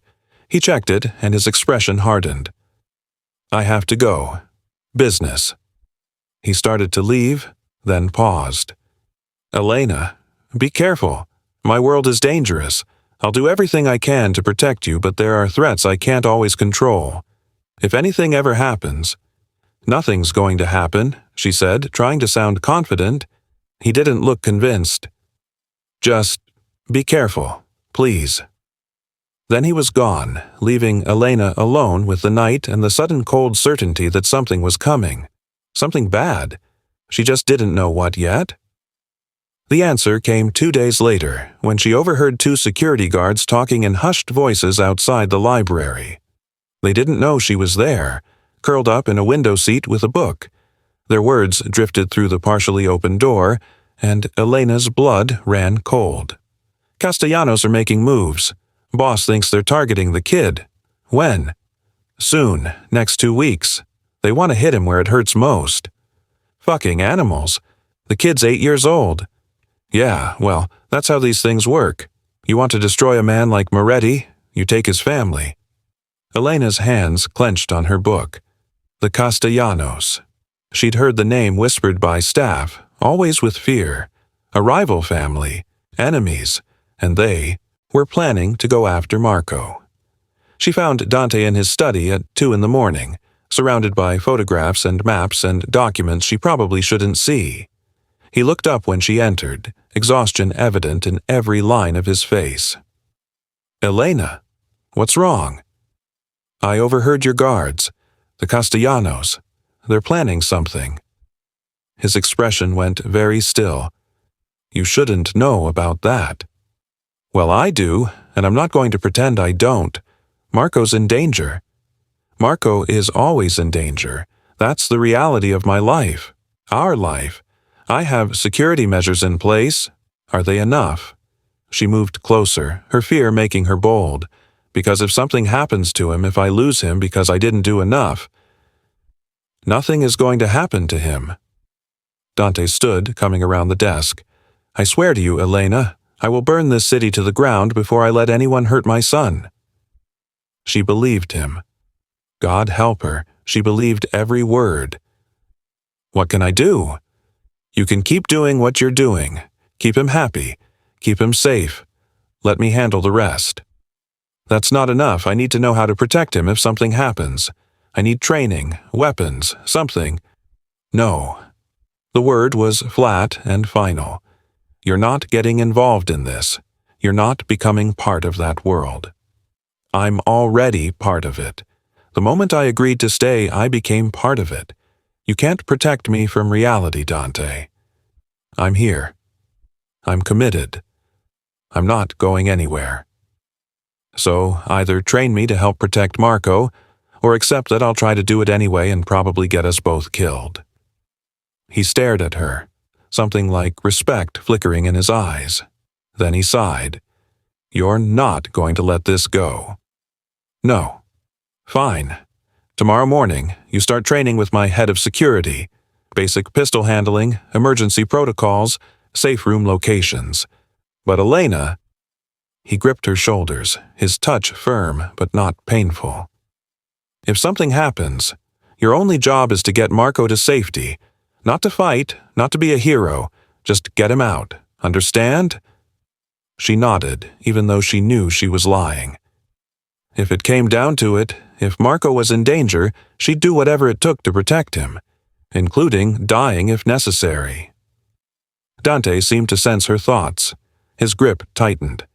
He checked it, and his expression hardened. I have to go. Business. He started to leave, then paused. Elena, be careful. My world is dangerous. I'll do everything I can to protect you, but there are threats I can't always control. If anything ever happens— Nothing's going to happen, she said, trying to sound confident. He didn't look convinced. Just be careful, please. Then he was gone, leaving Elena alone with the night and the sudden cold certainty that something was coming. Something bad. She just didn't know what yet. The answer came 2 days later, when she overheard 2 security guards talking in hushed voices outside the library. They didn't know she was there, curled up in a window seat with a book. Their words drifted through the partially open door, and Elena's blood ran cold. Castellanos are making moves. Boss thinks they're targeting the kid. When? Soon, next 2 weeks. They want to hit him where it hurts most. Fucking animals. The kid's 8 years old. Yeah, well, that's how these things work. You want to destroy a man like Moretti, you take his family. Elena's hands clenched on her book. The Castellanos. She'd heard the name whispered by staff, always with fear. A rival family, enemies, and they were planning to go after Marco. She found Dante in his study at 2 a.m, surrounded by photographs and maps and documents she probably shouldn't see. He looked up when she entered, exhaustion evident in every line of his face. Elena, what's wrong? I overheard your guards. The Castellanos. They're planning something. His expression went very still. You shouldn't know about that. Well, I do, and I'm not going to pretend I don't. Marco's in danger. Marco is always in danger. That's the reality of my life. Our life. I have security measures in place. Are they enough? She moved closer, her fear making her bold. Because if something happens to him, if I lose him because I didn't do enough, nothing is going to happen to him. Dante stood, coming around the desk. I swear to you, Elena, I will burn this city to the ground before I let anyone hurt my son. She believed him. God help her, she believed every word. What can I do? You can keep doing what you're doing. Keep him happy. Keep him safe. Let me handle the rest. That's not enough. I need to know how to protect him if something happens. I need training, weapons, something. No. The word was flat and final. You're not getting involved in this. You're not becoming part of that world. I'm already part of it. The moment I agreed to stay, I became part of it. You can't protect me from reality, Dante. I'm here. I'm committed. I'm not going anywhere. So either train me to help protect Marco, or accept that I'll try to do it anyway and probably get us both killed. He stared at her, something like respect flickering in his eyes. Then he sighed. You're not going to let this go. No. Fine. Tomorrow morning, you start training with my head of security. Basic pistol handling, emergency protocols, safe room locations. But Elena— He gripped her shoulders, his touch firm but not painful. If something happens, your only job is to get Marco to safety. Not to fight, not to be a hero, just get him out. Understand? She nodded, even though she knew she was lying. If it came down to it, if Marco was in danger, she'd do whatever it took to protect him, including dying if necessary. Dante seemed to sense her thoughts. His grip tightened.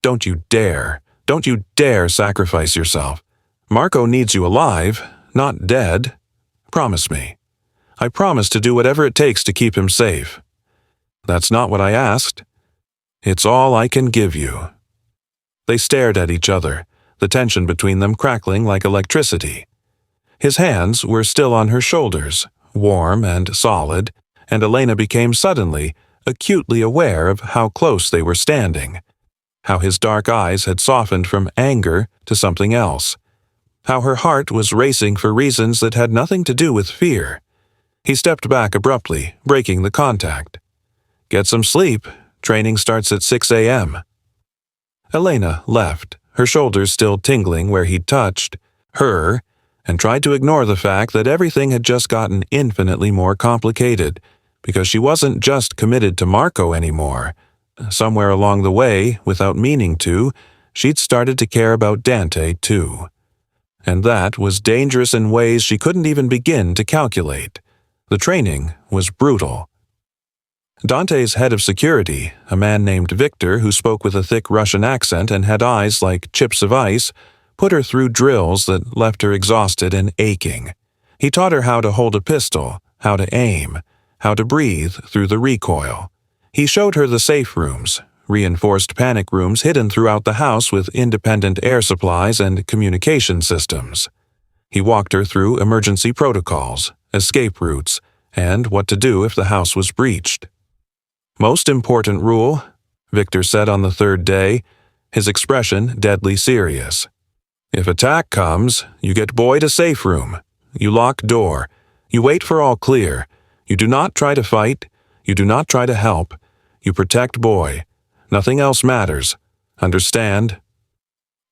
Don't you dare sacrifice yourself. Marco needs you alive, not dead. Promise me. I promise to do whatever it takes to keep him safe. That's not what I asked. It's all I can give you. They stared at each other, the tension between them crackling like electricity. His hands were still on her shoulders, warm and solid, and Elena became suddenly, acutely aware of how close they were standing, how his dark eyes had softened from anger to something else, how her heart was racing for reasons that had nothing to do with fear. He stepped back abruptly, breaking the contact. Get some sleep. Training starts at 6 a.m. Elena left, her shoulders still tingling where he'd touched her, and tried to ignore the fact that everything had just gotten infinitely more complicated, because she wasn't just committed to Marco anymore. Somewhere along the way, without meaning to, she'd started to care about Dante too. And that was dangerous in ways she couldn't even begin to calculate. The training was brutal. Dante's head of security, a man named Victor who spoke with a thick Russian accent and had eyes like chips of ice, put her through drills that left her exhausted and aching. He taught her how to hold a pistol, how to aim, how to breathe through the recoil. He showed her the safe rooms, reinforced panic rooms hidden throughout the house with independent air supplies and communication systems. He walked her through emergency protocols, escape routes, and what to do if the house was breached. Most important rule, Victor said on the third day, his expression deadly serious. If attack comes, you get boy to safe room. You lock door. You wait for all clear. You do not try to fight. You do not try to help. You protect boy. Nothing else matters. Understand?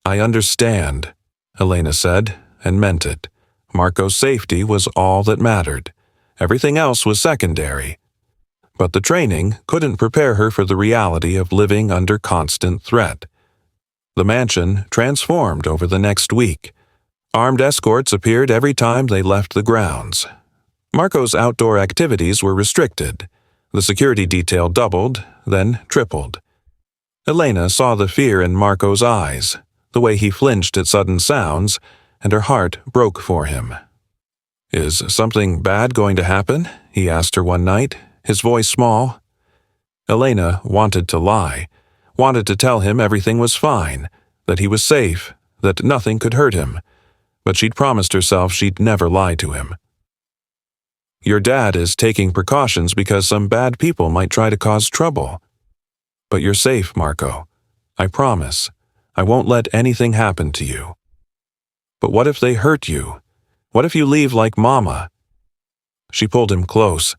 I understand, Elena said, and meant it. Marco's safety was all that mattered. Everything else was secondary. But the training couldn't prepare her for the reality of living under constant threat. The mansion transformed over the next week. Armed escorts appeared every time they left the grounds. Marco's outdoor activities were restricted. The security detail doubled, then tripled. Elena saw the fear in Marco's eyes, the way he flinched at sudden sounds, and her heart broke for him. Is something bad going to happen? He asked her one night, his voice small. Elena wanted to lie, wanted to tell him everything was fine, that he was safe, that nothing could hurt him, but she'd promised herself she'd never lie to him. Your dad is taking precautions because some bad people might try to cause trouble. But you're safe, Marco. I promise. I won't let anything happen to you. But what if they hurt you? What if you leave like Mama? She pulled him close.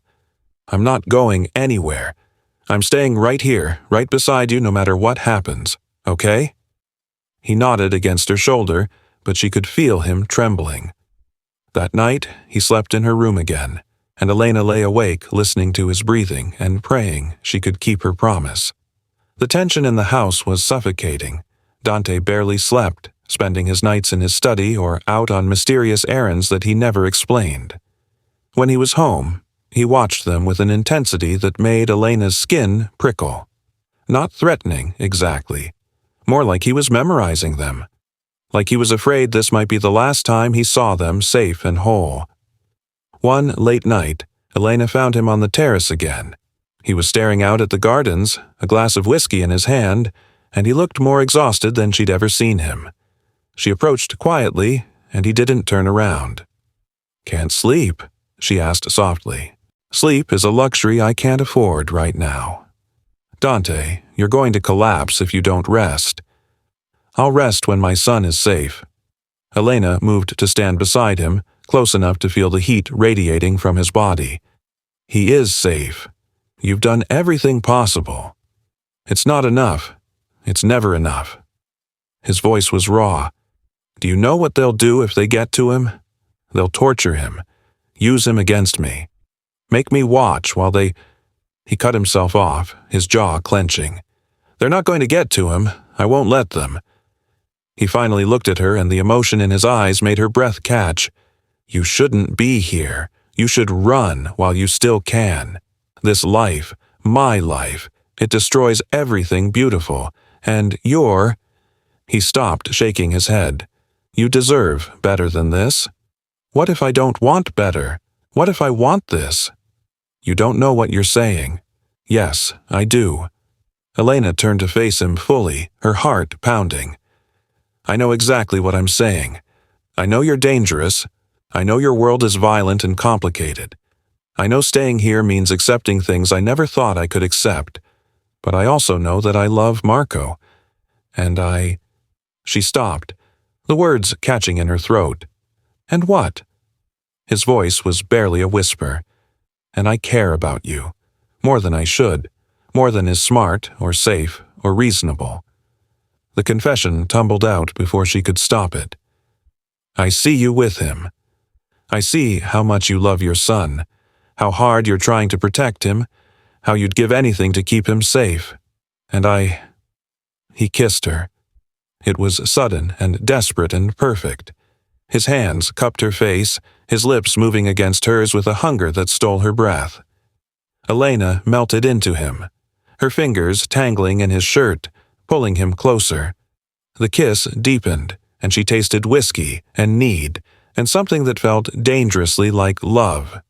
I'm not going anywhere. I'm staying right here, right beside you no matter what happens, okay? He nodded against her shoulder, but she could feel him trembling. That night, he slept in her room again, and Elena lay awake listening to his breathing and praying she could keep her promise. The tension in the house was suffocating. Dante barely slept, spending his nights in his study or out on mysterious errands that he never explained. When he was home, he watched them with an intensity that made Elena's skin prickle. Not threatening, exactly. More like he was memorizing them. Like he was afraid this might be the last time he saw them safe and whole. One late night, Elena found him on the terrace again. He was staring out at the gardens, a glass of whiskey in his hand, and he looked more exhausted than she'd ever seen him. She approached quietly, and he didn't turn around. Can't sleep? She asked softly. Sleep is a luxury I can't afford right now. Dante, you're going to collapse if you don't rest. I'll rest when my son is safe. Elena moved to stand beside him, close enough to feel the heat radiating from his body. He is safe. You've done everything possible. It's not enough. It's never enough. His voice was raw. Do you know what they'll do if they get to him? They'll torture him. Use him against me. Make me watch while they... He cut himself off, his jaw clenching. They're not going to get to him. I won't let them. He finally looked at her, and the emotion in his eyes made her breath catch. You shouldn't be here. You should run while you still can. This life, my life. It destroys everything beautiful. And you're—" He stopped, shaking his head. "You deserve better than this. What if I don't want better? What if I want this?" "You don't know what you're saying." "Yes, I do." Elena turned to face him fully, her heart pounding. "I know exactly what I'm saying. I know you're dangerous. I know your world is violent and complicated. I know staying here means accepting things I never thought I could accept. But I also know that I love Marco. And I—" She stopped, the words catching in her throat. "And what?" His voice was barely a whisper. "And I care about you. More than I should. More than is smart or safe or reasonable." The confession tumbled out before she could stop it. "I see you with him. I see how much you love your son, how hard you're trying to protect him, how you'd give anything to keep him safe. And I—" He kissed her. It was sudden and desperate and perfect. His hands cupped her face, his lips moving against hers with a hunger that stole her breath. Elena melted into him, her fingers tangling in his shirt, pulling him closer. The kiss deepened, and she tasted whiskey and need, and something that felt dangerously like love.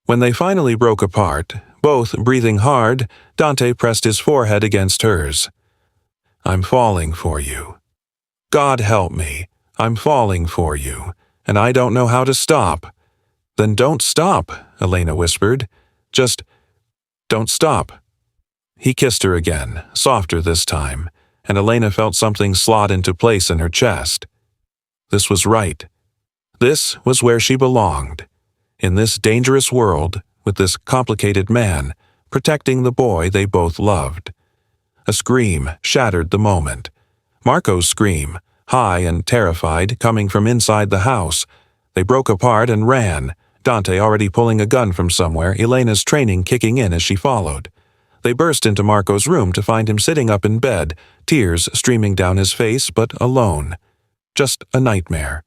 When they finally broke apart, both breathing hard, Dante pressed his forehead against hers. "I'm falling for you. God help me, I'm falling for you, and I don't know how to stop." "Then don't stop," Elena whispered. "Just don't stop." He kissed her again, softer this time, and Elena felt something slot into place in her chest. This was right. This was where she belonged. In this dangerous world, with this complicated man, protecting the boy they both loved. A scream shattered the moment. Marco's scream, high and terrified, coming from inside the house. They broke apart and ran, Dante already pulling a gun from somewhere, Elena's training kicking in as she followed. They burst into Marco's room to find him sitting up in bed, tears streaming down his face, but alone. Just a nightmare.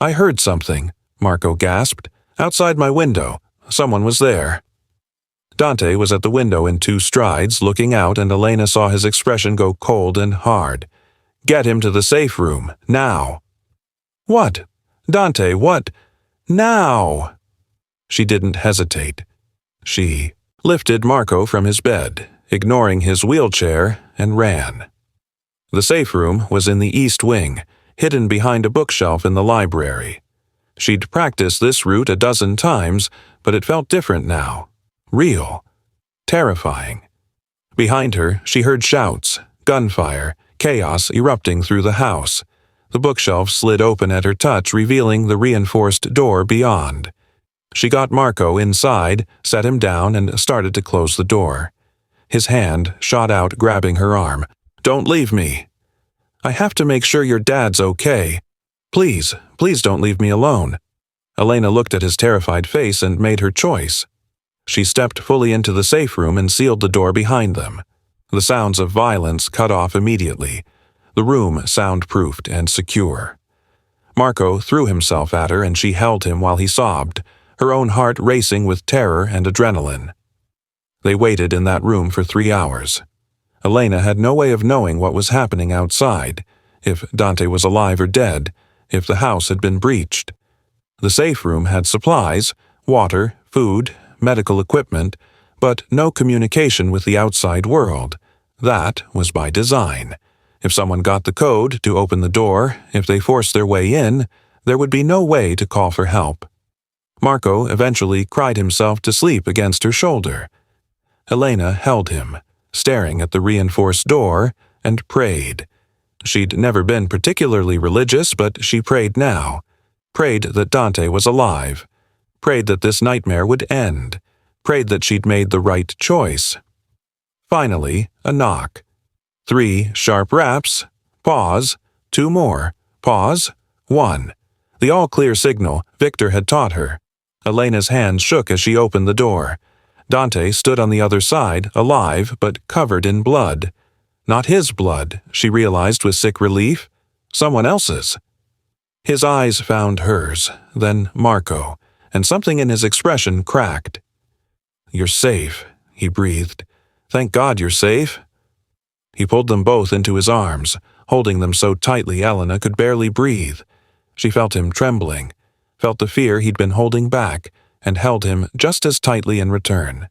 "I heard something," Marco gasped. "Outside my window. Someone was there." Dante was at the window in 2 strides, looking out, and Elena saw his expression go cold and hard. "Get him to the safe room, now." "What? Dante, what? Now?" She didn't hesitate. She lifted Marco from his bed, ignoring his wheelchair, and ran. The safe room was in the east wing, hidden behind a bookshelf in the library. She'd practiced this route a dozen times, but it felt different now. Real. Terrifying. Behind her, she heard shouts, gunfire, chaos erupting through the house. The bookshelf slid open at her touch, revealing the reinforced door beyond. She got Marco inside, set him down, and started to close the door. His hand shot out, grabbing her arm. "Don't leave me." "I have to make sure your dad's okay. Please, please don't leave me alone." Elena looked at his terrified face and made her choice. She stepped fully into the safe room and sealed the door behind them. The sounds of violence cut off immediately. The room soundproofed and secure. Marco threw himself at her and she held him while he sobbed, her own heart racing with terror and adrenaline. They waited in that room for 3 hours. Elena had no way of knowing what was happening outside, if Dante was alive or dead, if the house had been breached. The safe room had supplies, water, food, medical equipment, but no communication with the outside world. That was by design. If someone got the code to open the door, if they forced their way in, there would be no way to call for help. Marco eventually cried himself to sleep against her shoulder. Elena held him, staring at the reinforced door, and prayed. She'd never been particularly religious, but she prayed now. Prayed that Dante was alive. Prayed that this nightmare would end. Prayed that she'd made the right choice. Finally, a knock. 3 sharp raps. Pause. 2 more. Pause. 1. The all-clear signal Victor had taught her. Elena's hands shook as she opened the door. Dante stood on the other side, alive but covered in blood. Not his blood, she realized with sick relief. Someone else's. His eyes found hers, then Marco, and something in his expression cracked. "You're safe. he breathed. "Thank God you're safe." He pulled them both into his arms, holding them so tightly Elena could barely breathe. She felt him trembling, felt the fear he'd been holding back, and held him just as tightly in return.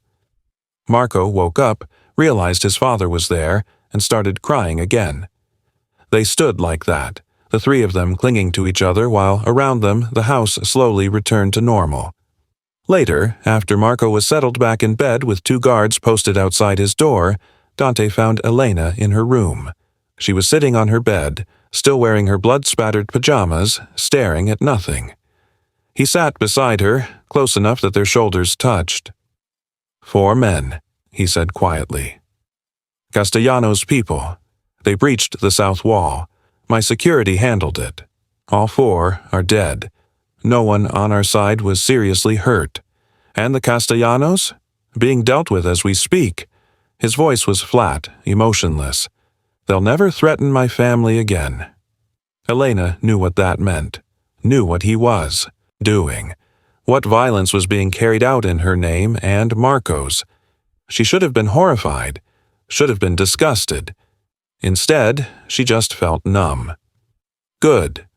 Marco woke up, realized his father was there, and started crying again. They stood like that, the three of them clinging to each other while around them the house slowly returned to normal. Later, after Marco was settled back in bed with 2 guards posted outside his door, Dante found Elena in her room. She was sitting on her bed, still wearing her blood-spattered pajamas, staring at nothing. He sat beside her, close enough that their shoulders touched. 4 men, he said quietly. Castellano's people. They breached the south wall. My security handled it. All 4 are dead. No one on our side was seriously hurt. And the Castellanos? Being dealt with as we speak. His voice was flat, emotionless. They'll never threaten my family again. Elena knew what that meant, knew what he was doing, what violence was being carried out in her name and Marco's. She should have been horrified, should have been disgusted. Instead, she just felt numb. Good.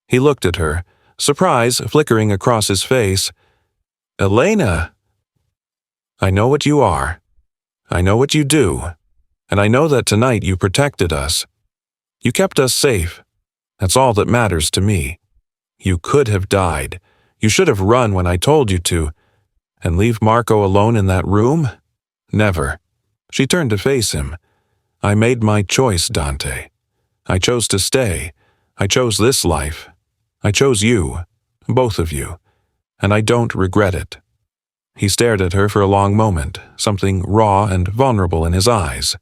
He looked at her, surprise flickering across his face. Elena! I know what you are. I know what you do. And I know that tonight you protected us. You kept us safe. That's all that matters to me. You could have died. You should have run when I told you to. And leave Marco alone in that room? Never. She turned to face him. I made my choice, Dante. I chose to stay. I chose this life. I chose you, both of you, and I don't regret it. He stared at her for a long moment, something raw and vulnerable in his eyes.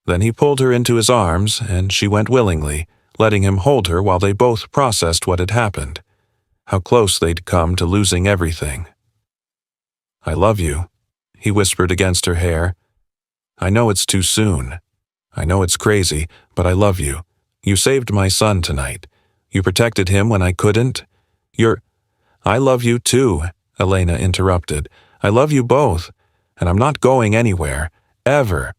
Then he pulled her into his arms, and she went willingly, letting him hold her while they both processed what had happened, how close they'd come to losing everything. I love you, he whispered against her hair. I know it's too soon. I know it's crazy, but I love you. You saved my son tonight. You protected him when I couldn't. I love you too, Elena interrupted. I love you both, and I'm not going anywhere, ever.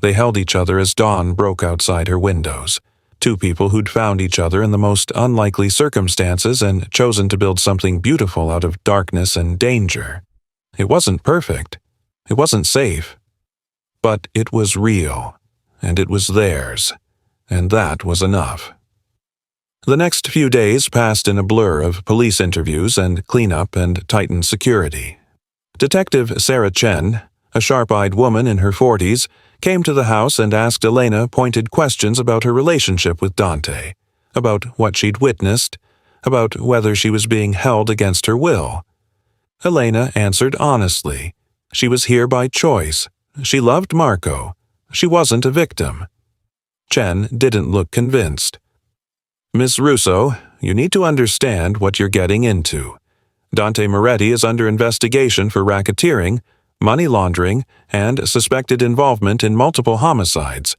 They held each other as dawn broke outside her windows. 2 people who'd found each other in the most unlikely circumstances and chosen to build something beautiful out of darkness and danger. It wasn't perfect. It wasn't safe. But it was real, and it was theirs, and that was enough. The next few days passed in a blur of police interviews and cleanup and tightened security. Detective Sarah Chen, a sharp-eyed woman in her 40s, came to the house and asked Elena pointed questions about her relationship with Dante, about what she'd witnessed, about whether she was being held against her will. Elena answered honestly. She was here by choice. She loved Marco. She wasn't a victim. Chen didn't look convinced. Miss Russo, you need to understand what you're getting into. Dante Moretti is under investigation for racketeering, money laundering, and suspected involvement in multiple homicides.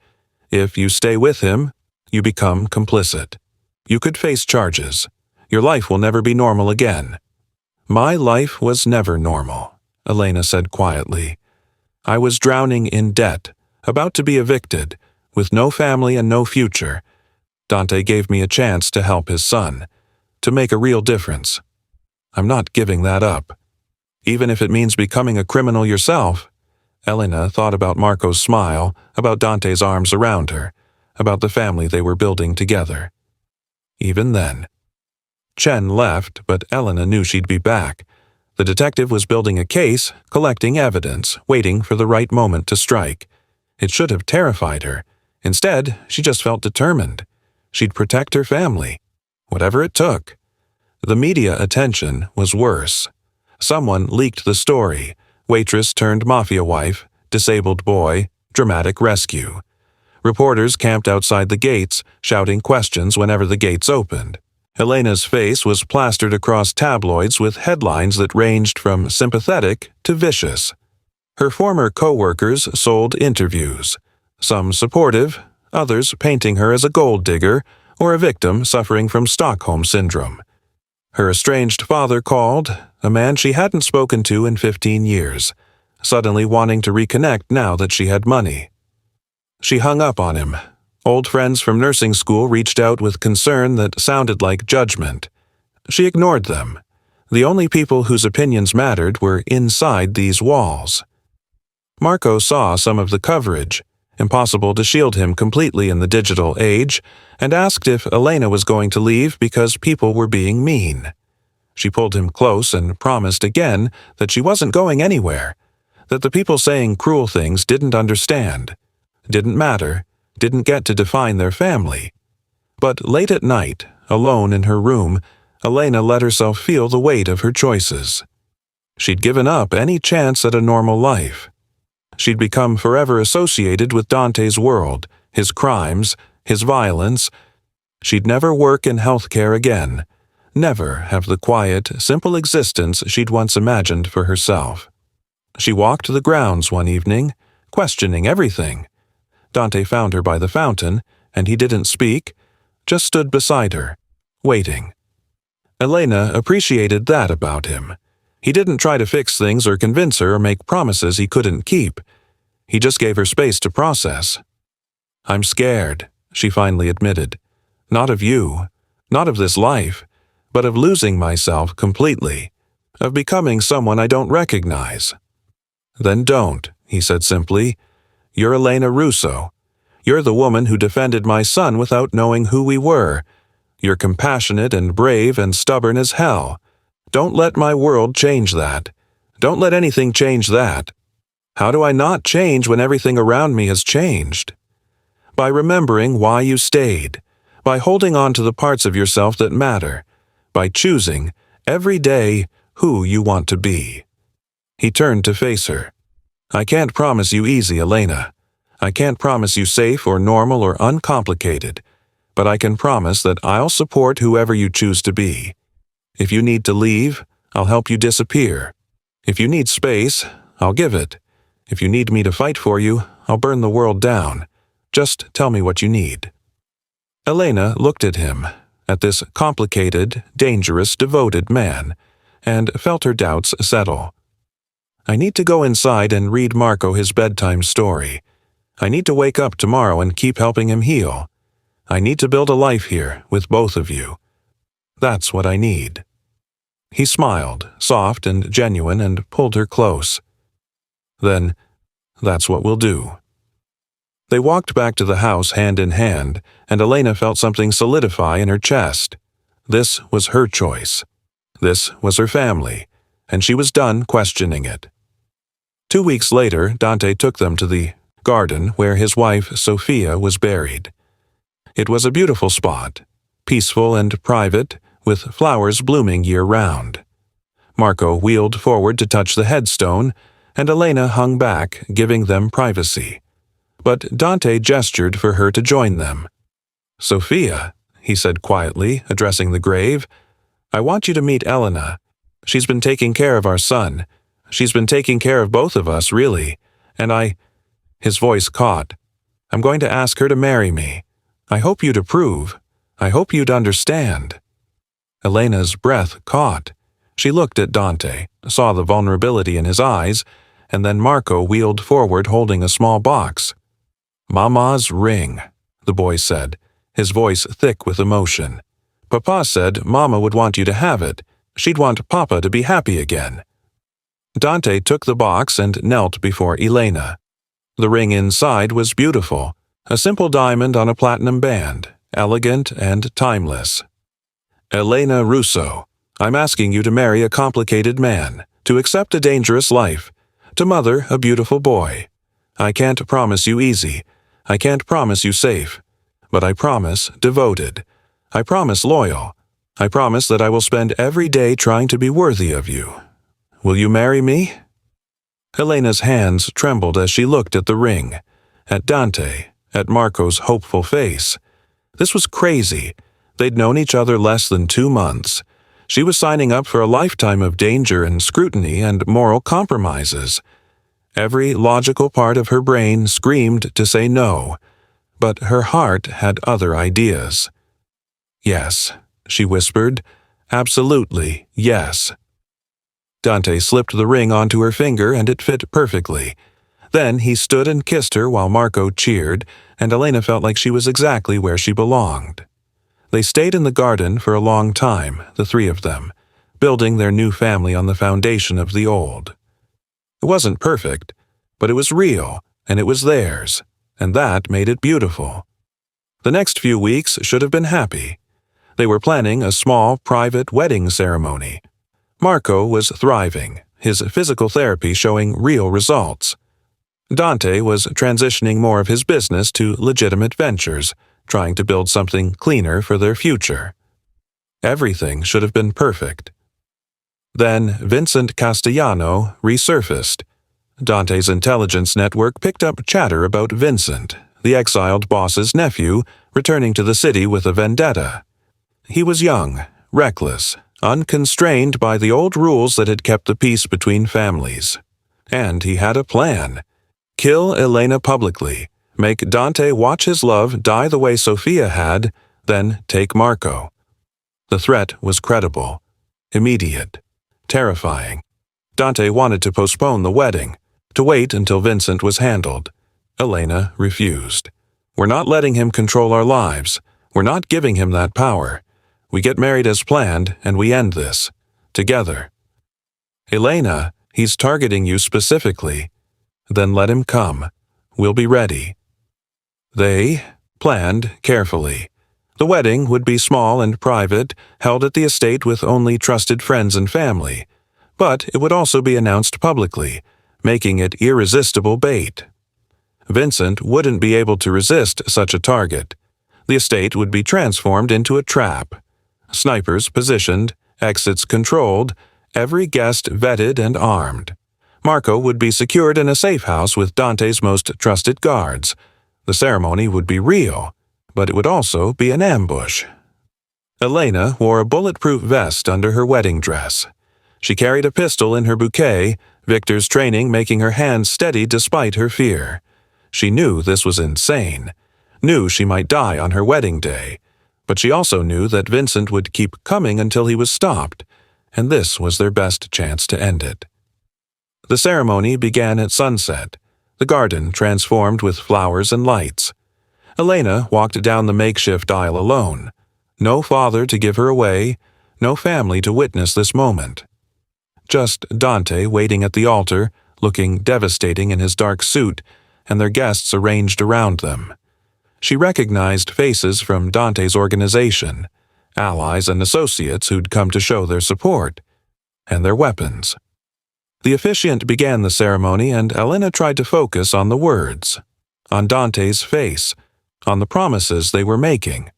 If you stay with him, you become complicit. You could face charges. Your life will never be normal again. My life was never normal, Elena said quietly. I was drowning in debt, about to be evicted, with no family and no future. Dante gave me a chance to help his son, to make a real difference. I'm not giving that up. Even if it means becoming a criminal yourself. Elena thought about Marco's smile, about Dante's arms around her, about the family they were building together. Even then. Chen left, but Elena knew she'd be back. The detective was building a case, collecting evidence, waiting for the right moment to strike. It should have terrified her. Instead, she just felt determined. She'd protect her family, whatever it took. The media attention was worse. Someone leaked the story. Waitress turned Mafia wife, disabled boy, dramatic rescue. Reporters camped outside the gates, shouting questions whenever the gates opened. Elena's face was plastered across tabloids with headlines that ranged from sympathetic to vicious. Her former co-workers sold interviews, some supportive, others painting her as a gold digger or a victim suffering from Stockholm Syndrome. Her estranged father called, a man she hadn't spoken to in 15 years, suddenly wanting to reconnect now that she had money. She hung up on him. Old friends from nursing school reached out with concern that sounded like judgment. She ignored them. The only people whose opinions mattered were inside these walls. Marco saw some of the coverage, impossible to shield him completely in the digital age, and asked if Elena was going to leave because people were being mean. She pulled him close and promised again that she wasn't going anywhere, that the people saying cruel things didn't understand, didn't matter, didn't get to define their family. But late at night, alone in her room, Elena let herself feel the weight of her choices. She'd given up any chance at a normal life. She'd become forever associated with Dante's world, his crimes, his violence. She'd never work in healthcare again, never have the quiet, simple existence she'd once imagined for herself. She walked the grounds one evening, questioning everything. Dante found her by the fountain, and he didn't speak, just stood beside her, waiting. Elena appreciated that about him. He didn't try to fix things or convince her or make promises he couldn't keep. He just gave her space to process. "I'm scared," she finally admitted. "Not of you, not of this life, but of losing myself completely, of becoming someone I don't recognize." "Then don't," he said simply. "You're Elena Russo. You're the woman who defended my son without knowing who we were. You're compassionate and brave and stubborn as hell. Don't let my world change that. Don't let anything change that. How do I not change when everything around me has changed? By remembering why you stayed, by holding on to the parts of yourself that matter, by choosing, every day, who you want to be." He turned to face her. "I can't promise you easy, Elena. I can't promise you safe or normal or uncomplicated, but I can promise that I'll support whoever you choose to be. If you need to leave, I'll help you disappear. If you need space, I'll give it. If you need me to fight for you, I'll burn the world down. Just tell me what you need." Elena looked at him, at this complicated, dangerous, devoted man, and felt her doubts settle. "I need to go inside and read Marco his bedtime story. I need to wake up tomorrow and keep helping him heal. I need to build a life here with both of you. That's what I need." He smiled, soft and genuine, and pulled her close. "Then, that's what we'll do." They walked back to the house hand in hand, and Elena felt something solidify in her chest. This was her choice. This was her family, and she was done questioning it. 2 weeks later, Dante took them to the garden where his wife, Sophia, was buried. It was a beautiful spot, peaceful and private, with flowers blooming year-round. Marco wheeled forward to touch the headstone, and Elena hung back, giving them privacy. But Dante gestured for her to join them. "Sophia," he said quietly, addressing the grave, "I want you to meet Elena. She's been taking care of our son. She's been taking care of both of us, really. And His voice caught. "I'm going to ask her to marry me. I hope you'd approve. I hope you'd understand." Elena's breath caught. She looked at Dante, saw the vulnerability in his eyes, and then Marco wheeled forward holding a small box. "Mama's ring," the boy said, his voice thick with emotion. "Papa said Mama would want you to have it. She'd want Papa to be happy again." Dante took the box and knelt before Elena. The ring inside was beautiful, a simple diamond on a platinum band, elegant and timeless. "Elena Russo, I'm asking you to marry a complicated man, to accept a dangerous life, to mother a beautiful boy. I can't promise you easy. I can't promise you safe. But I promise devoted. I promise loyal. I promise that I will spend every day trying to be worthy of you. Will you marry me?" Elena's hands trembled as she looked at the ring, at Dante, at Marco's hopeful face. This was crazy. They'd known each other less than 2 months. She was signing up for a lifetime of danger and scrutiny and moral compromises. Every logical part of her brain screamed to say no, but her heart had other ideas. "Yes," she whispered. "Absolutely, yes." Dante slipped the ring onto her finger and it fit perfectly. Then he stood and kissed her while Marco cheered, and Elena felt like she was exactly where she belonged. They stayed in the garden for a long time, the three of them, building their new family on the foundation of the old. It wasn't perfect, but it was real, and it was theirs, and that made it beautiful. The next few weeks should have been happy. They were planning a small, private wedding ceremony. Marco was thriving, his physical therapy showing real results. Dante was transitioning more of his business to legitimate ventures, trying to build something cleaner for their future. Everything should have been perfect. Then Vincent Castellano resurfaced. Dante's intelligence network picked up chatter about Vincent, the exiled boss's nephew, returning to the city with a vendetta. He was young, reckless, unconstrained by the old rules that had kept the peace between families. And he had a plan. Kill Elena publicly, make Dante watch his love die the way Sophia had, then take Marco. The threat was credible, immediate, terrifying. Dante wanted to postpone the wedding, to wait until Vincent was handled. Elena refused. We're not letting him control our lives. We're not giving him that power. We get married as planned, and we end this. Together. Elena, he's targeting you specifically. Then let him come. We'll be ready. They planned carefully. The wedding would be small and private, held at the estate with only trusted friends and family. But it would also be announced publicly, making it irresistible bait. Vincent wouldn't be able to resist such a target. The estate would be transformed into a trap. Snipers positioned, exits controlled, every guest vetted and armed. Marco would be secured in a safe house with Dante's most trusted guards. The ceremony would be real, but it would also be an ambush. Elena wore a bulletproof vest under her wedding dress. She carried a pistol in her bouquet, Victor's training making her hands steady despite her fear. She knew this was insane, knew she might die on her wedding day, but she also knew that Vincent would keep coming until he was stopped, and this was their best chance to end it. The ceremony began at sunset, the garden transformed with flowers and lights. Elena walked down the makeshift aisle alone. No father to give her away, no family to witness this moment. Just Dante waiting at the altar, looking devastating in his dark suit, and their guests arranged around them. She recognized faces from Dante's organization, allies and associates who'd come to show their support, and their weapons. The officiant began the ceremony, and Elena tried to focus on the words, on Dante's face, on the promises they were making.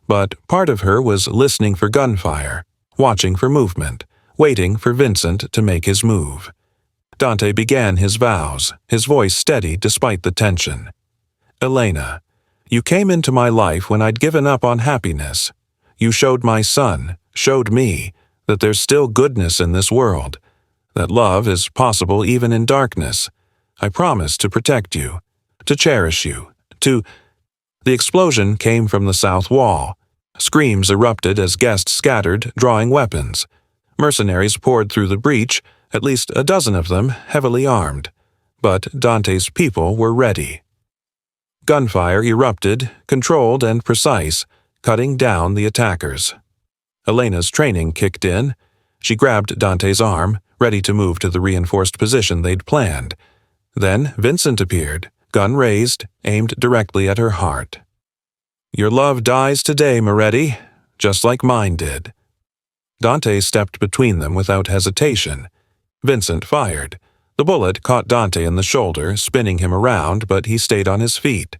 But part of her was listening for gunfire, watching for movement, waiting for Vincent to make his move. Dante began his vows, his voice steady despite the tension. Elena, you came into my life when I'd given up on happiness. You showed my son, showed me, that there's still goodness in this world, that love is possible even in darkness. I promise to protect you, to cherish you, to— The explosion came from the south wall. Screams erupted as guests scattered, drawing weapons. Mercenaries poured through the breach, at least a dozen of them, heavily armed. But Dante's people were ready. Gunfire erupted, controlled and precise, cutting down the attackers. Elena's training kicked in. She grabbed Dante's arm, ready to move to the reinforced position they'd planned. Then Vincent appeared, gun raised, aimed directly at her heart. Your love dies today, Moretti, just like mine did. Dante stepped between them without hesitation. Vincent fired. The bullet caught Dante in the shoulder, spinning him around, but he stayed on his feet.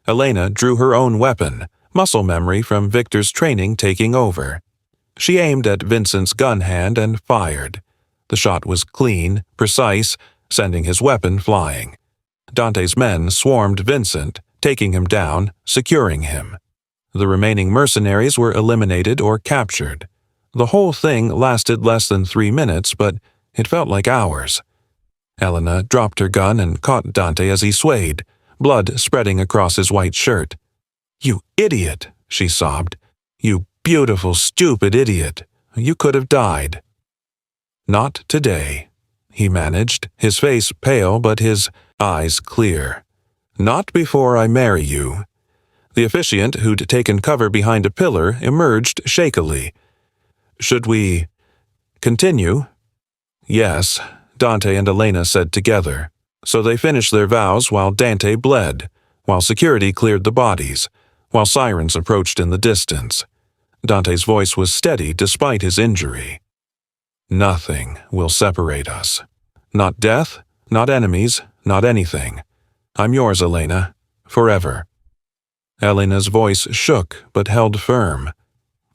Elena drew her own weapon, muscle memory from Victor's training taking over. She aimed at Vincent's gun hand and fired. The shot was clean, precise, sending his weapon flying. Dante's men swarmed Vincent, taking him down, securing him. The remaining mercenaries were eliminated or captured. The whole thing lasted less than 3 minutes, but it felt like hours. Elena dropped her gun and caught Dante as he swayed, blood spreading across his white shirt. You idiot, she sobbed. You beautiful, stupid idiot. You could have died. Not today, he managed, his face pale but his eyes clear. Not before I marry you. The officiant, who'd taken cover behind a pillar, emerged shakily. Should we continue? Yes, Dante and Elena said together. So they finished their vows while Dante bled, while security cleared the bodies, while sirens approached in the distance. Dante's voice was steady despite his injury. Nothing will separate us. Not death, not enemies, not anything. I'm yours, Elena, forever. Elena's voice shook but held firm.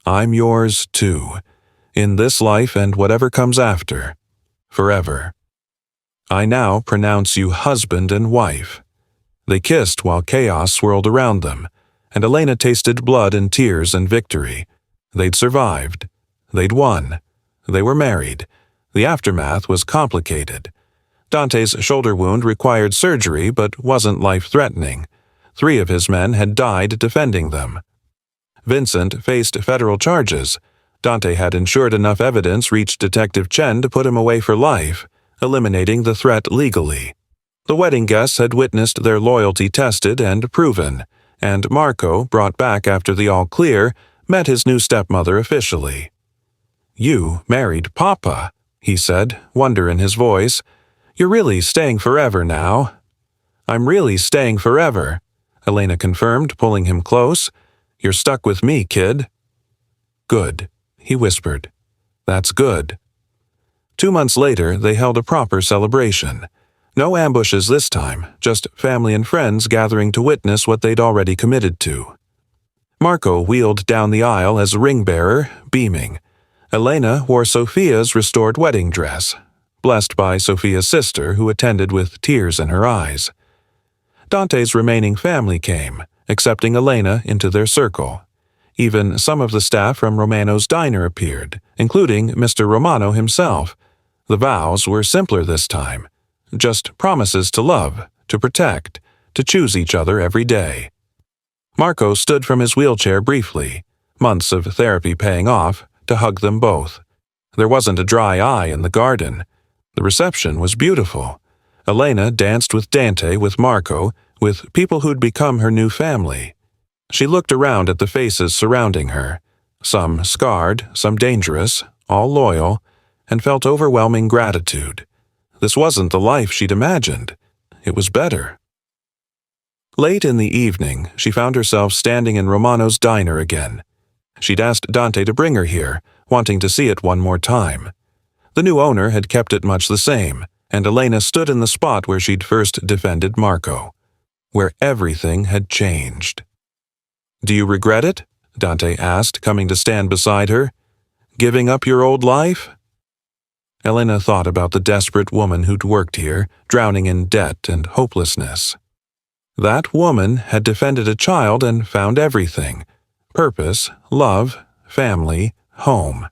I'm yours, too, in this life and whatever comes after, forever. I now pronounce you husband and wife. They kissed while chaos swirled around them, and Elena tasted blood and tears and victory. They'd survived. They'd won. They were married. The aftermath was complicated. Dante's shoulder wound required surgery but wasn't life-threatening. 3 of his men had died defending them. Vincent faced federal charges. Dante had ensured enough evidence reached Detective Chen to put him away for life, eliminating the threat legally. The wedding guests had witnessed their loyalty tested and proven, and Marco, brought back after the all-clear, met his new stepmother officially. You married Papa, he said, wonder in his voice. You're really staying forever now. I'm really staying forever, Elena confirmed, pulling him close. You're stuck with me, kid. Good, he whispered. That's good. 2 months later, they held a proper celebration. No ambushes this time, just family and friends gathering to witness what they'd already committed to. Marco wheeled down the aisle as ring-bearer, beaming. Elena wore Sophia's restored wedding dress, blessed by Sophia's sister, who attended with tears in her eyes. Dante's remaining family came, accepting Elena into their circle. Even some of the staff from Romano's diner appeared, including Mr. Romano himself. The vows were simpler this time. Just promises to love, to protect, to choose each other every day. Marco stood from his wheelchair briefly, months of therapy paying off, to hug them both. There wasn't a dry eye in the garden. The reception was beautiful. Elena danced with Dante, with Marco, with people who'd become her new family. She looked around at the faces surrounding her, some scarred, some dangerous, all loyal, and felt overwhelming gratitude. This wasn't the life she'd imagined. It was better. Late in the evening, she found herself standing in Romano's diner again. She'd asked Dante to bring her here, wanting to see it one more time. The new owner had kept it much the same, and Elena stood in the spot where she'd first defended Marco, where everything had changed. Do you regret it? Dante asked, coming to stand beside her. Giving up your old life? Elena thought about the desperate woman who'd worked here, drowning in debt and hopelessness. That woman had defended a child and found everything. Purpose, love, family, home.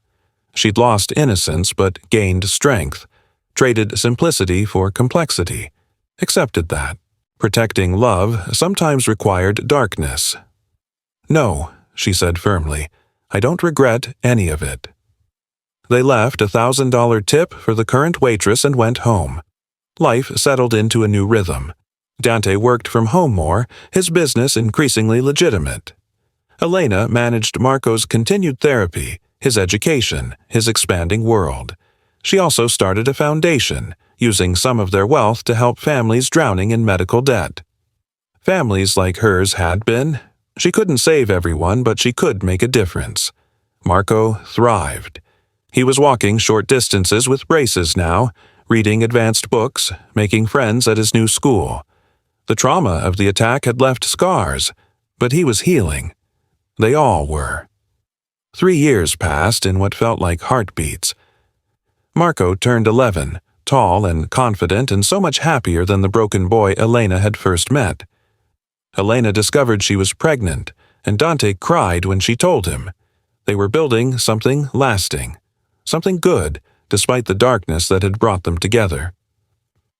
She'd lost innocence but gained strength, traded simplicity for complexity, accepted that. Protecting love sometimes required darkness. No, she said firmly, I don't regret any of it. They left a $1,000 tip for the current waitress and went home. Life settled into a new rhythm. Dante worked from home more, his business increasingly legitimate. Elena managed Marco's continued therapy, his education, his expanding world. She also started a foundation, using some of their wealth to help families drowning in medical debt. Families like hers had been. She couldn't save everyone, but she could make a difference. Marco thrived. He was walking short distances with braces now, reading advanced books, making friends at his new school. The trauma of the attack had left scars, but he was healing. They all were. 3 years passed in what felt like heartbeats. Marco turned 11, tall and confident and so much happier than the broken boy Elena had first met. Elena discovered she was pregnant, and Dante cried when she told him. They were building something lasting, something good, despite the darkness that had brought them together.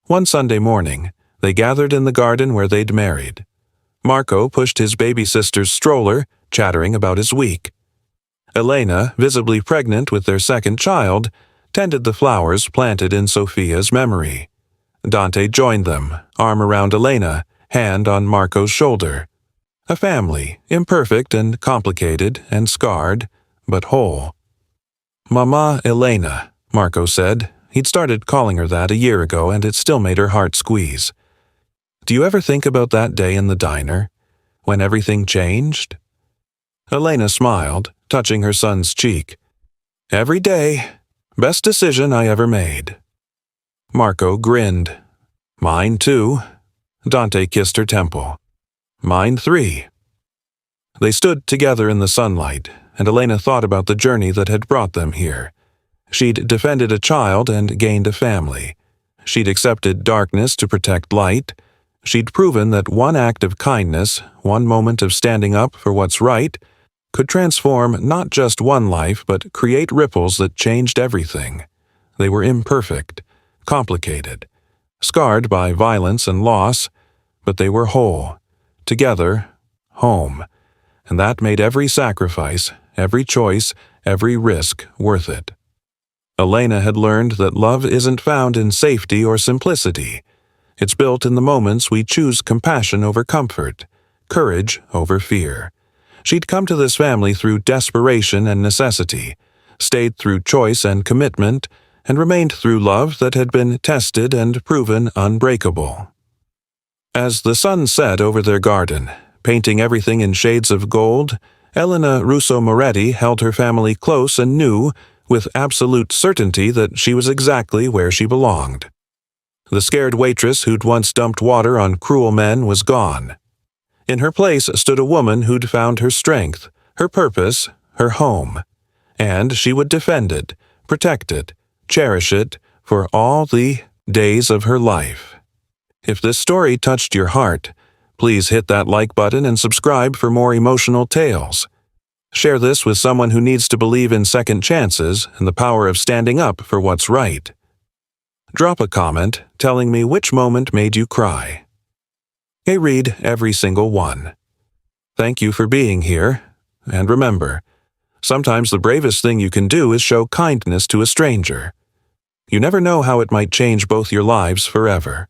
One Sunday morning, they gathered in the garden where they'd married. Marco pushed his baby sister's stroller, chattering about his week. Elena, visibly pregnant with their second child, tended the flowers planted in Sophia's memory. Dante joined them, arm around Elena, hand on Marco's shoulder. A family, imperfect and complicated and scarred, but whole. Mama Elena, Marco said. He'd started calling her that a year ago, and it still made her heart squeeze. Do you ever think about that day in the diner, when everything changed? Elena smiled, touching her son's cheek. Every day. Best decision I ever made. Marco grinned. Mine too. Dante kissed her temple. Mine 3. They stood together in the sunlight, and Elena thought about the journey that had brought them here. She'd defended a child and gained a family. She'd accepted darkness to protect light. She'd proven that one act of kindness, one moment of standing up for what's right, could transform not just one life but create ripples that changed everything. They were imperfect, complicated, scarred by violence and loss, but they were whole, together, home, and that made every sacrifice, every choice, every risk worth it. Elena had learned that love isn't found in safety or simplicity. It's built in the moments we choose compassion over comfort, courage over fear. She'd come to this family through desperation and necessity, stayed through choice and commitment, and remained through love that had been tested and proven unbreakable. As the sun set over their garden, painting everything in shades of gold, Elena Russo Moretti held her family close and knew, with absolute certainty, that she was exactly where she belonged. The scared waitress who'd once dumped water on cruel men was gone. In her place stood a woman who'd found her strength, her purpose, her home. And she would defend it, protect it, cherish it for all the days of her life. If this story touched your heart, please hit that like button and subscribe for more emotional tales. Share this with someone who needs to believe in second chances and the power of standing up for what's right. Drop a comment telling me which moment made you cry. I read every single one. Thank you for being here, and remember, sometimes the bravest thing you can do is show kindness to a stranger. You never know how it might change both your lives forever.